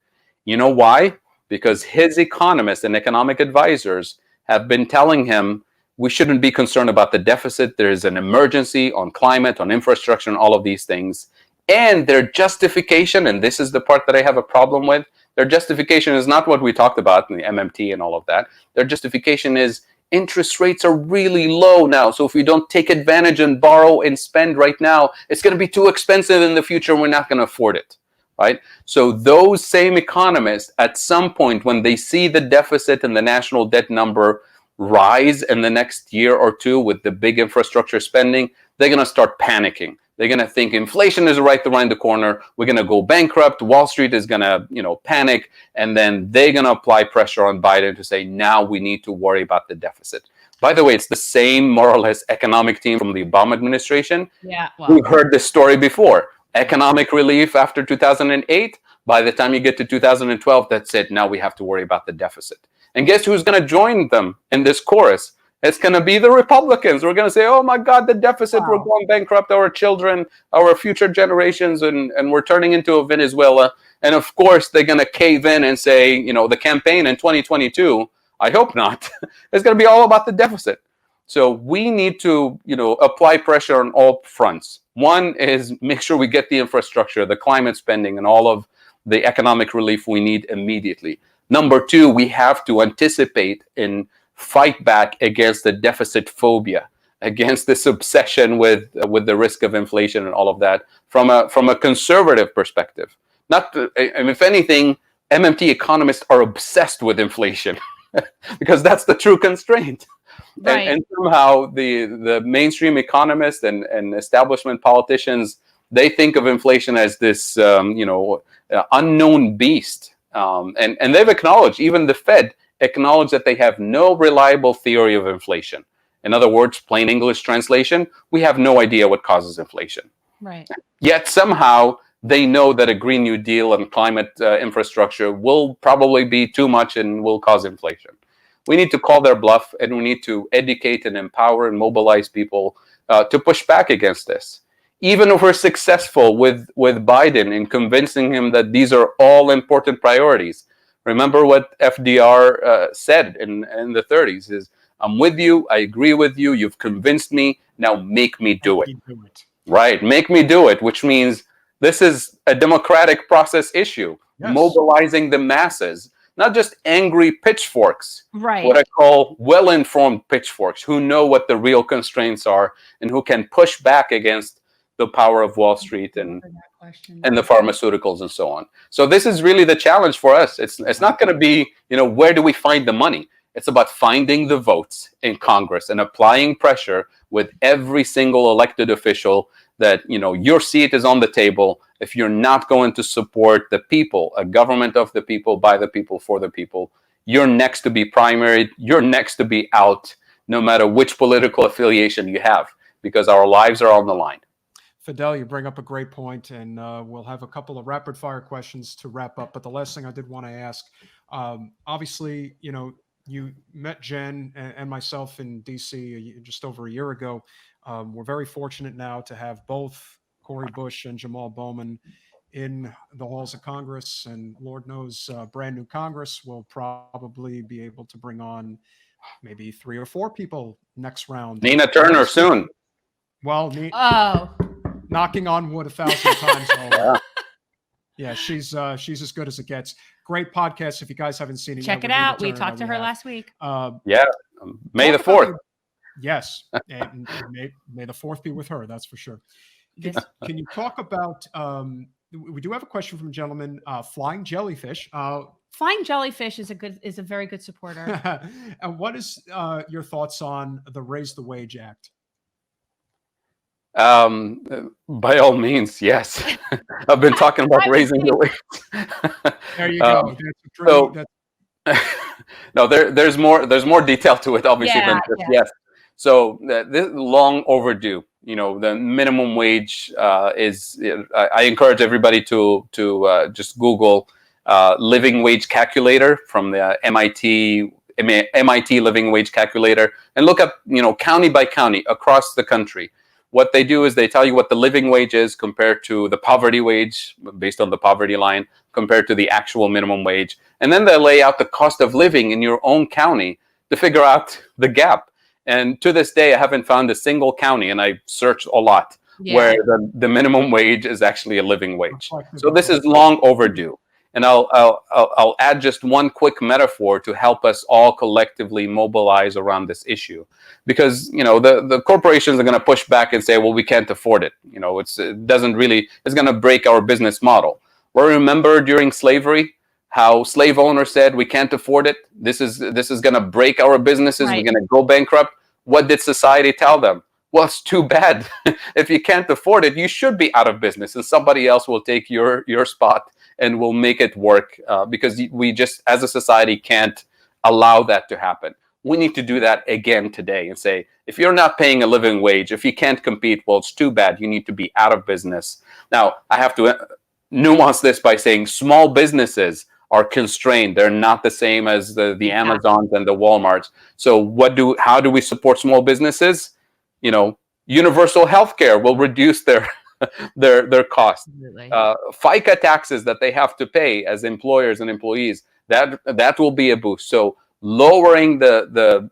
You know why? Because his economists and economic advisors have been telling him we shouldn't be concerned about the deficit. There's an emergency on climate, on infrastructure, and all of these things. And their justification, and this is the part that I have a problem with, their justification is not what we talked about in the MMT and all of that. Their justification is interest rates are really low now. So if we don't take advantage and borrow and spend right now, it's going to be too expensive in the future and we're not going to afford it, right? So those same economists, at some point when they see the deficit and the national debt number rise in the next year or two with the big infrastructure spending, they're going to start panicking. They're going to think inflation is right around the corner. We're going to go bankrupt. Wall Street is going to, panic. And then they're going to apply pressure on Biden to say, now we need to worry about the deficit. By the way, it's the same, more or less, economic team from the Obama administration. Yeah, well, We've heard this story before. Economic relief after 2008. By the time you get to 2012, that's it. Now we have to worry about the deficit. And guess who's going to join them in this chorus? It's going to be the Republicans. We're going to say, oh my God, the deficit, we're going bankrupt, our children, our future generations, and we're turning into a Venezuela. And of course, they're going to cave in and say, the campaign in 2022, I hope not, it's going to be all about the deficit. So we need to, apply pressure on all fronts. One is make sure we get the infrastructure, the climate spending, and all of the economic relief we need immediately. Number two, we have to anticipate and fight back against the deficit phobia, against this obsession with the risk of inflation and all of that from a conservative perspective. If anything, MMT economists are obsessed with inflation because that's the true constraint. Right. And somehow the mainstream economists and establishment politicians, they think of inflation as this unknown beast. And they've acknowledged, even the Fed acknowledged, that they have no reliable theory of inflation. In other words, plain English translation, we have no idea what causes inflation. Right. Yet somehow they know that a Green New Deal and climate infrastructure will probably be too much and will cause inflation. We need to call their bluff, and we need to educate and empower and mobilize people to push back against this. Even if we're successful with Biden in convincing him that these are all important priorities. Remember what FDR said in the 30s is, I'm with you, I agree with you, you've convinced me, now make me do it. Right, make me do it, which means this is a democratic process issue, mobilizing the masses, not just angry pitchforks, right? What I call well-informed pitchforks who know what the real constraints are and who can push back against the power of Wall Street and the pharmaceuticals and so on. So this is really the challenge for us. It's not going to be, where do we find the money? It's about finding the votes in Congress and applying pressure with every single elected official that, your seat is on the table. If you're not going to support the people, a government of the people, by the people, for the people, you're next to be primaried, you're next to be out, no matter which political affiliation you have, because our lives are on the line. Fadhel, you bring up a great point, and we'll have a couple of rapid fire questions to wrap up. But the last thing I did want to ask, obviously, you met Jen and myself in DC just over a year ago. We're very fortunate now to have both Cori Bush and Jamal Bowman in the halls of Congress, and Lord knows, brand new Congress will probably be able to bring on maybe 3 or 4 people next round. Nina Turner soon. Well, knocking on wood 1,000 times. Yeah, she's as good as it gets. Great podcast. If you guys haven't seen it, check it out. We talked to her last week. May the 4th. Yes, and may the 4th be with her. That's for sure. Can you talk about? We do have a question from a gentleman. Flying jellyfish. Flying jellyfish is a very good supporter. And what is your thoughts on the Raise the Wage Act? By all means, yes. I've been talking about raising the wage. There you go. No, there's more detail to it, obviously, than just yes. So this is long overdue. The minimum wage is. I encourage everybody to just Google living wage calculator from the MIT living wage calculator and look up county by county across the country. What they do is they tell you what the living wage is compared to the poverty wage, based on the poverty line, compared to the actual minimum wage. And then they lay out the cost of living in your own county to figure out the gap. And to this day, I haven't found a single county, and I searched a lot, where the minimum wage is actually a living wage. So this is long overdue. And I'll add just one quick metaphor to help us all collectively mobilize around this issue, because the corporations are going to push back and say, well, we can't afford it. It's going to break our business model. Well, remember during slavery how slave owners said we can't afford it. This is going to break our businesses. Right. We're going to go bankrupt. What did society tell them? Well, it's too bad. If you can't afford it, you should be out of business, and somebody else will take your spot and will make it work, because we just, as a society, can't allow that to happen. We need to do that again today and say, if you're not paying a living wage, if you can't compete, well, it's too bad. You need to be out of business. Now, I have to nuance this by saying small businesses are constrained. They're not the same as the Amazons and the Walmarts. So how do we support small businesses? Universal healthcare will reduce their their costs. FICA taxes that they have to pay as employers and employees, that will be a boost. So lowering the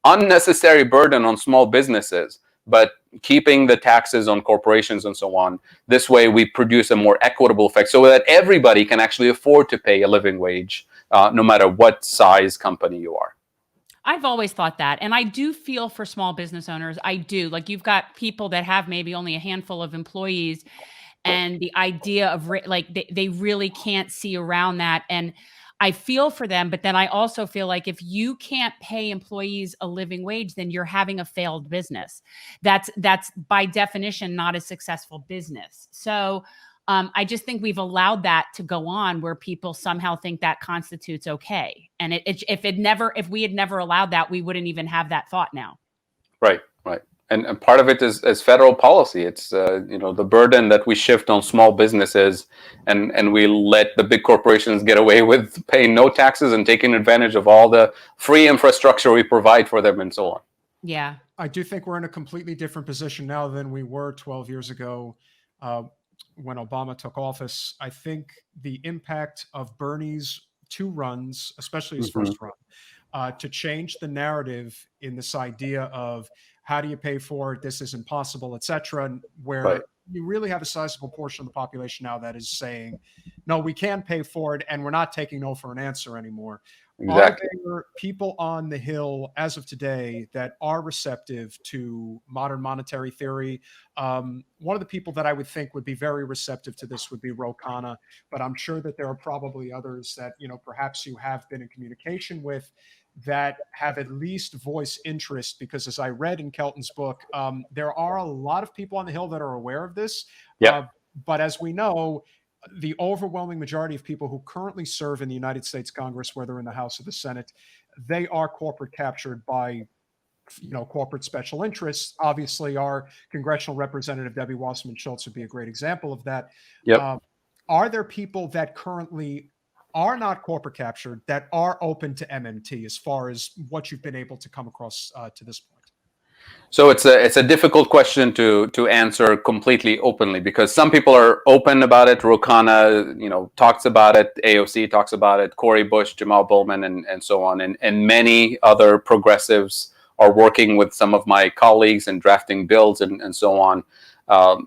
unnecessary burden on small businesses, but keeping the taxes on corporations and so on. This way we produce a more equitable effect so that everybody can actually afford to pay a living wage, no matter what size company you are. I've always thought that. And I do feel for small business owners. I do. Like, you've got people that have maybe only a handful of employees, and the idea of they really can't see around that. And I feel for them, but then I also feel like if you can't pay employees a living wage, then you're having a failed business. That's by definition not a successful business. So I just think we've allowed that to go on, where people somehow think that constitutes okay. And if we had never allowed that, we wouldn't even have that thought now. Right. And part of it is federal policy. It's the burden that we shift on small businesses, and we let the big corporations get away with paying no taxes and taking advantage of all the free infrastructure we provide for them and so on. Yeah. I do think we're in a completely different position now than we were 12 years ago when Obama took office. I think the impact of Bernie's 2 runs, especially his first run, to change the narrative in this idea of how do you pay for it, this isn't possible, et cetera, where you really have a sizable portion of the population now that is saying, no, we can pay for it, and we're not taking no for an answer anymore. Exactly. Are there people on the Hill as of today that are receptive to modern monetary theory? One of the people that I would think would be very receptive to this would be Ro Khanna, but I'm sure that there are probably others that, perhaps you have been in communication with that have at least voiced interest, because as I read in Kelton's book, there are a lot of people on the Hill that are aware of this. But as we know, the overwhelming majority of people who currently serve in the United States Congress, whether in the House or the Senate, they are corporate captured by corporate special interests. Obviously, our congressional representative, Debbie Wasserman Schultz, would be a great example of that. Are there people that currently are not corporate captured that are open to MMT, as far as what you've been able to come across to this point? So it's a difficult question to answer completely openly, because some people are open about it. Ro Khanna, talks about it. AOC talks about it. Cori Bush, Jamal Bowman, and so on, and many other progressives are working with some of my colleagues and drafting bills and so on.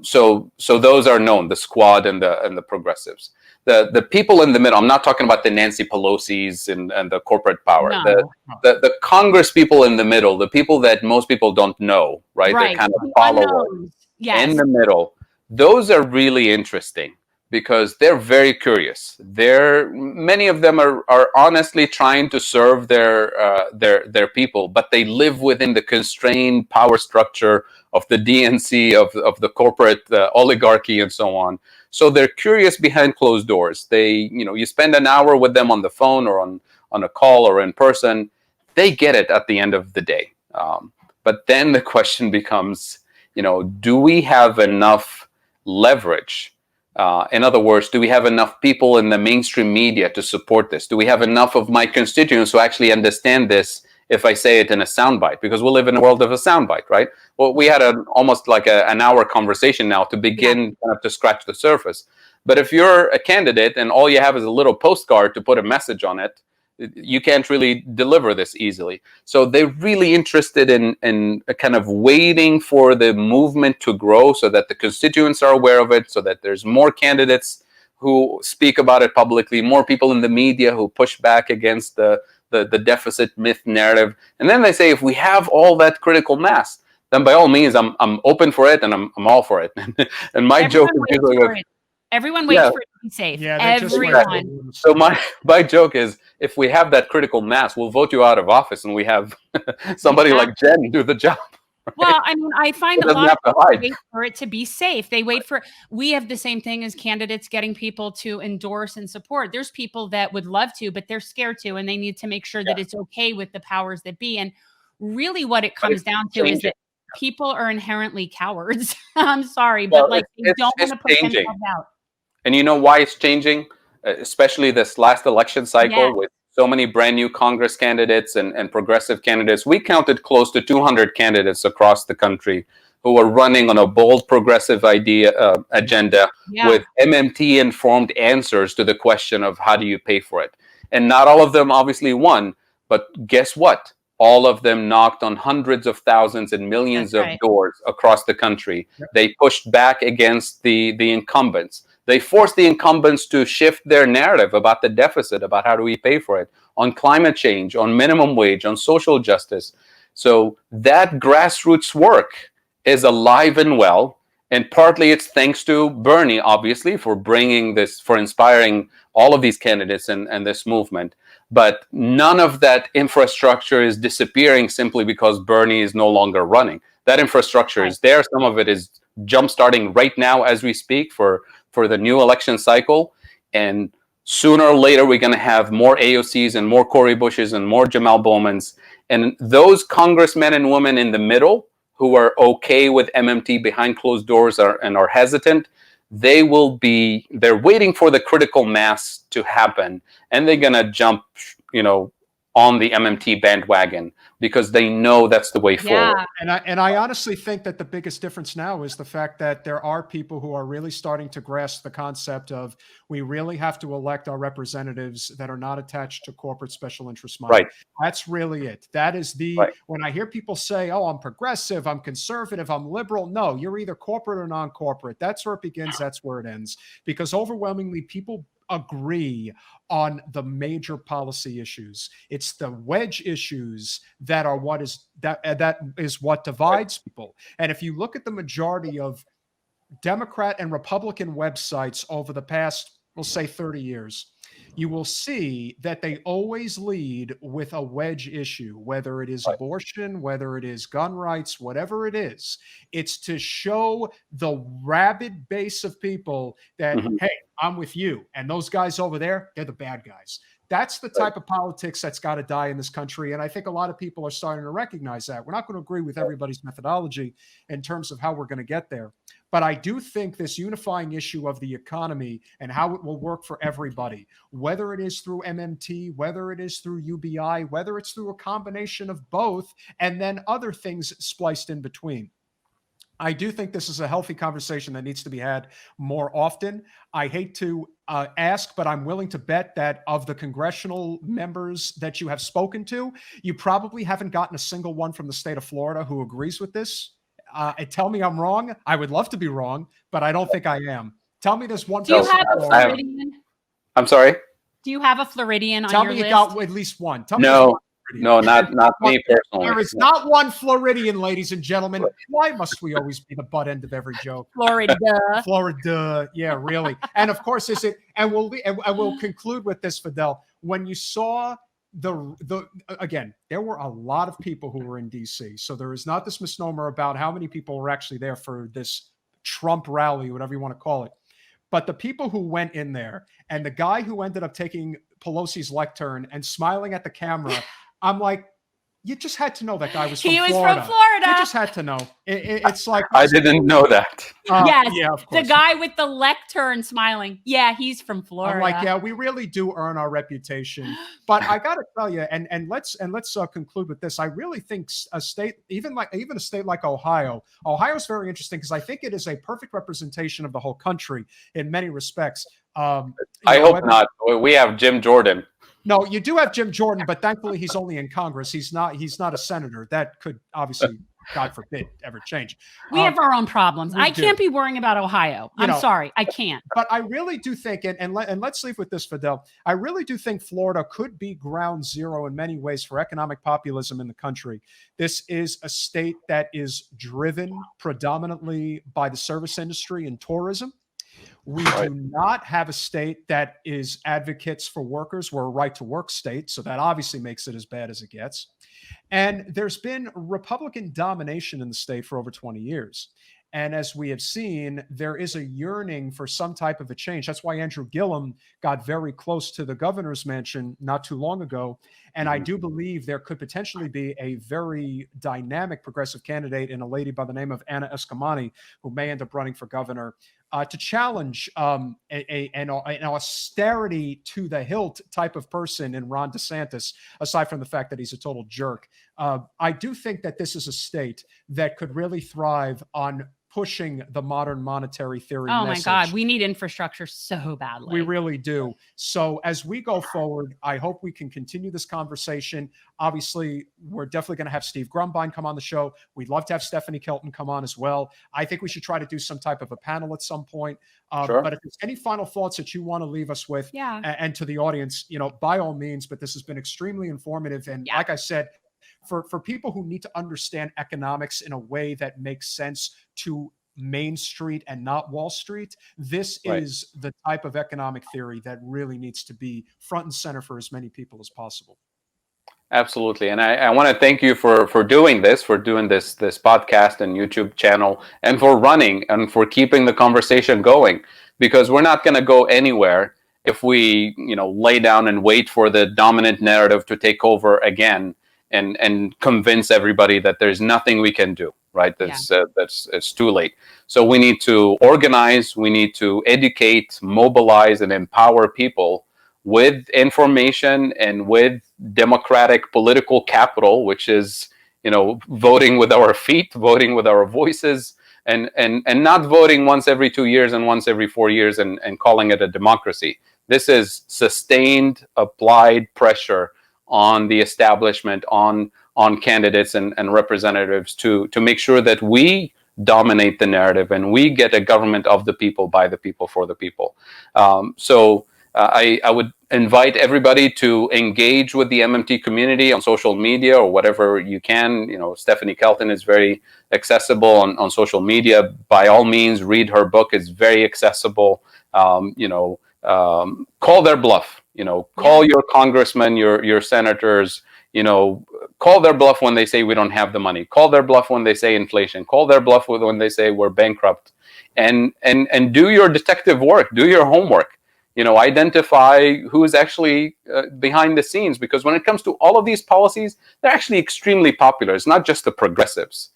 So those are known, the squad and the progressives. The people in the middle, I'm not talking about the Nancy Pelosi's and the corporate power. No. The Congress people in the middle, the people that most people don't know, right? They're kind of followers in the middle. Those are really interesting because they're very curious. Many of them are honestly trying to serve their people, but they live within the constrained power structure of the DNC, of the corporate oligarchy and so on. So they're curious behind closed doors. You spend an hour with them on the phone or on a call or in person, they get it at the end of the day. But then the question becomes, do we have enough leverage? In other words, do we have enough people in the mainstream media to support this? Do we have enough of my constituents who actually understand this if I say it in a soundbite? Because we live in a world of a soundbite, right? Well, we had almost like an hour conversation now to begin kind of to scratch the surface. But if you're a candidate and all you have is a little postcard to put a message on it, you can't really deliver this easily. So they're really interested in kind of waiting for the movement to grow so that the constituents are aware of it, so that there's more candidates who speak about it publicly, more people in the media who push back against the deficit myth narrative. And then they say, if we have all that critical mass, then by all means, I'm open for it and I'm all for it. And my joke is usually like, everyone waits for it to be safe. Yeah, everyone. So my joke is, if we have that critical mass, we'll vote you out of office and we have somebody like Jen do the job. Well, I mean, I find It a doesn't lot of have to people hide. wait for it to be safe. They wait for, we have the same thing as candidates getting people to endorse and support. There's people that would love to, but they're scared to, and they need to make sure Yeah. that it's okay with the powers that be. And really what it But comes it's down to is changing. that people are inherently cowards. I'm sorry, but Well, like they don't want it's to put changing. themselves out. And you know why it's changing? Especially this last election Yeah. cycle with so many brand new Congress candidates and progressive candidates. We counted close to 200 candidates across the country who were running on a bold progressive agenda Yeah. with MMT-informed answers to the question of how do you pay for it. And not all of them obviously won, but guess what? All of them knocked on hundreds of thousands and millions That's of right. doors across the country. Yep. They pushed back against the incumbents. They forced the incumbents to shift their narrative about the deficit, about how do we pay for it, on climate change, on minimum wage, on social justice. So that grassroots work is alive and well. And partly it's thanks to Bernie, obviously, for bringing this, for inspiring all of these candidates and this movement. But none of that infrastructure is disappearing simply because Bernie is no longer running. That infrastructure is there. Some of it is jumpstarting right now as we speak for the new election cycle. And sooner or later, we're going to have more AOCs and more Cori Bushes and more Jamal Bowmans. And those congressmen and women in the middle who are okay with MMT behind closed doors and are hesitant, they're waiting for the critical mass to happen. And they're going to jump, on the MMT bandwagon because they know that's the way forward. And I honestly think that the biggest difference now is the fact that there are people who are really starting to grasp the concept of we really have to elect our representatives that are not attached to corporate special interest money. Right. That's really it. That is when I hear people say, oh, I'm progressive, I'm conservative, I'm liberal. No, you're either corporate or non-corporate. That's where it begins. That's where it ends. Because overwhelmingly people agree on the major policy issues. It's the wedge issues that are what divides people. And if you look at the majority of Democrat and Republican websites over the past, we'll say 30 years, you will see that they always lead with a wedge issue, whether it is abortion, whether it is gun rights, whatever it is. It's to show the rabid base of people that, hey, I'm with you. And those guys over there, they're the bad guys. That's the type of politics that's got to die in this country. And I think a lot of people are starting to recognize that. We're not going to agree with everybody's methodology in terms of how we're going to get there. But I do think this unifying issue of the economy and how it will work for everybody, whether it is through MMT, whether it is through UBI, whether it's through a combination of both, and then other things spliced in between. I do think this is a healthy conversation that needs to be had more often. I hate to ask, but I'm willing to bet that of the congressional members that you have spoken to, you probably haven't gotten a single one from the state of Florida who agrees with this. Tell me I'm wrong. I would love to be wrong, but I don't think I am. Tell me there's one. Do you have a Floridian? I'm sorry? Do you have a Floridian on your list? Tell me you got at least one. Tell no. No, not me personally. There is not one Floridian, ladies and gentlemen. Why must we always be the butt end of every joke? Florida. Florida. Yeah, really. And of course, and we'll conclude with this, Fadhel. When you saw again, there were a lot of people who were in DC. So there is not this misnomer about how many people were actually there for this Trump rally, whatever you want to call it. But the people who went in there and the guy who ended up taking Pelosi's lectern and smiling at the camera, I'm like, you just had to know that guy was from Florida. He was from Florida. You just had to know. It's like I didn't know that. Yes, yeah, of course. The guy with the lectern smiling. Yeah, he's from Florida. I'm like, yeah, we really do earn our reputation. But I got to tell you, and let's conclude with this. I really think a state, even a state like Ohio is very interesting because I think it is a perfect representation of the whole country in many respects. I hope not. We have Jim Jordan. No, you do have Jim Jordan, but thankfully he's only in Congress. He's not a senator. That could obviously, God forbid, ever change. We have our own problems. I can't be worrying about Ohio. I'm sorry. I can't. But I really do think, and let's leave with this, Fadhel. I really do think Florida could be ground zero in many ways for economic populism in the country. This is a state that is driven predominantly by the service industry and tourism. We do not have a state that is advocates for workers. We're a right to work state, so that obviously makes it as bad as it gets. And there's been Republican domination in the state for over 20 years. And as we have seen, there is a yearning for some type of a change. That's why Andrew Gillum got very close to the governor's mansion not too long ago. And I do believe there could potentially be a very dynamic progressive candidate in a lady by the name of Anna Eskamani, who may end up running for governor, to challenge an austerity to the hilt type of person in Ron DeSantis, aside from the fact that he's a total jerk. I do think that this is a state that could really thrive on pushing the modern monetary theory message. My God, we need infrastructure so badly. We really do. So as we go forward, I hope we can continue this conversation. Obviously, we're definitely going to have Steve Grumbine come on the show. We'd love to have Stephanie Kelton come on as well. I think we should try to do some type of a panel at some point. Sure. But if there's any final thoughts that you want to leave us with, and to the audience, by all means, but this has been extremely informative. And like I said, for people who need to understand economics in a way that makes sense to Main Street and not Wall Street, this is the type of economic theory that really needs to be front and center for as many people as possible. Absolutely. And I want to thank you for doing this podcast and YouTube channel, and for running and for keeping the conversation going, because we're not going to go anywhere if we, lay down and wait for the dominant narrative to take over again and convince everybody that there's nothing we can do, right? It's too late. So we need to organize, we need to educate, mobilize, and empower people with information and with democratic political capital, which is, voting with our feet, voting with our voices, and not voting once every 2 years and once every 4 years and calling it a democracy. This is sustained, applied pressure on the establishment, on candidates and representatives to make sure that we dominate the narrative and we get a government of the people, by the people, for the people. So I would invite everybody to engage with the MMT community on social media or whatever you can. Stephanie Kelton is very accessible on social media. By all means, read her book. It's very accessible. Call their bluff. Call your congressmen, your senators, call their bluff when they say we don't have the money. Call their bluff when they say inflation. Call their bluff when they say we're bankrupt. And do your detective work. Do your homework. Identify who's actually behind the scenes, because when it comes to all of these policies, they're actually extremely popular. It's not just the progressives.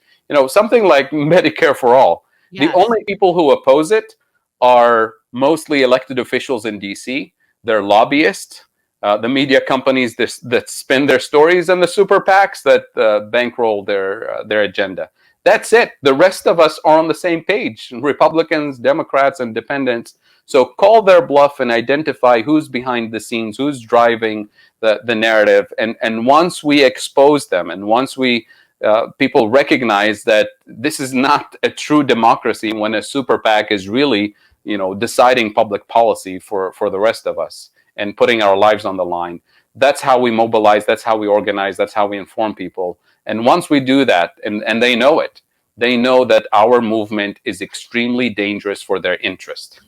Something like Medicare for all. Yes. The only people who oppose it are mostly elected officials in DC. They're lobbyists, the media companies that spin their stories, and the super PACs that bankroll their agenda. That's it. The rest of us are on the same page, Republicans, Democrats, Independents. So call their bluff and identify who's behind the scenes, who's driving the narrative. And once we expose them, and once people recognize that this is not a true democracy when a super PAC is really deciding public policy for the rest of us and putting our lives on the line. That's how we mobilize. That's how we organize. That's how we inform people. And once we do that, and they know it, they know that our movement is extremely dangerous for their interest.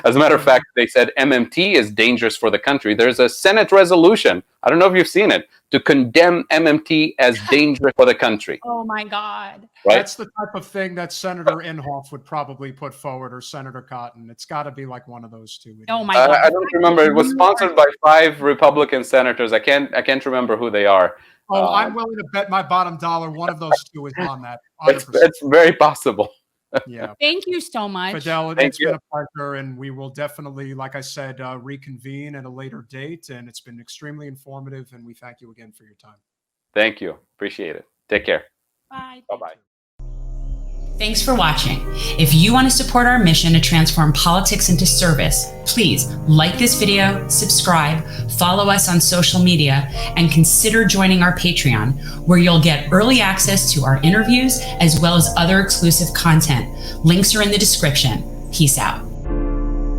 As a matter of fact, they said MMT is dangerous for the country. There's a Senate resolution, I don't know if you've seen it, to condemn MMT as dangerous for the country. Oh my God. Right? That's the type of thing that Senator Inhofe would probably put forward, or Senator Cotton. It's got to be like one of those two. Oh my God. I don't remember. It was sponsored by 5 Republican senators. I can't remember who they are. Oh, I'm willing to bet my bottom dollar one of those two is on that. It's very possible. Yeah. Thank you so much. Fadhel, it's been a pleasure, and we will definitely, like I said, reconvene at a later date. And it's been extremely informative, and we thank you again for your time. Thank you. Appreciate it. Take care. Bye. Bye-bye. Thanks for watching. If you want to support our mission to transform politics into service, please like this video, subscribe, follow us on social media, and consider joining our Patreon, where you'll get early access to our interviews as well as other exclusive content. Links are in the description. Peace out.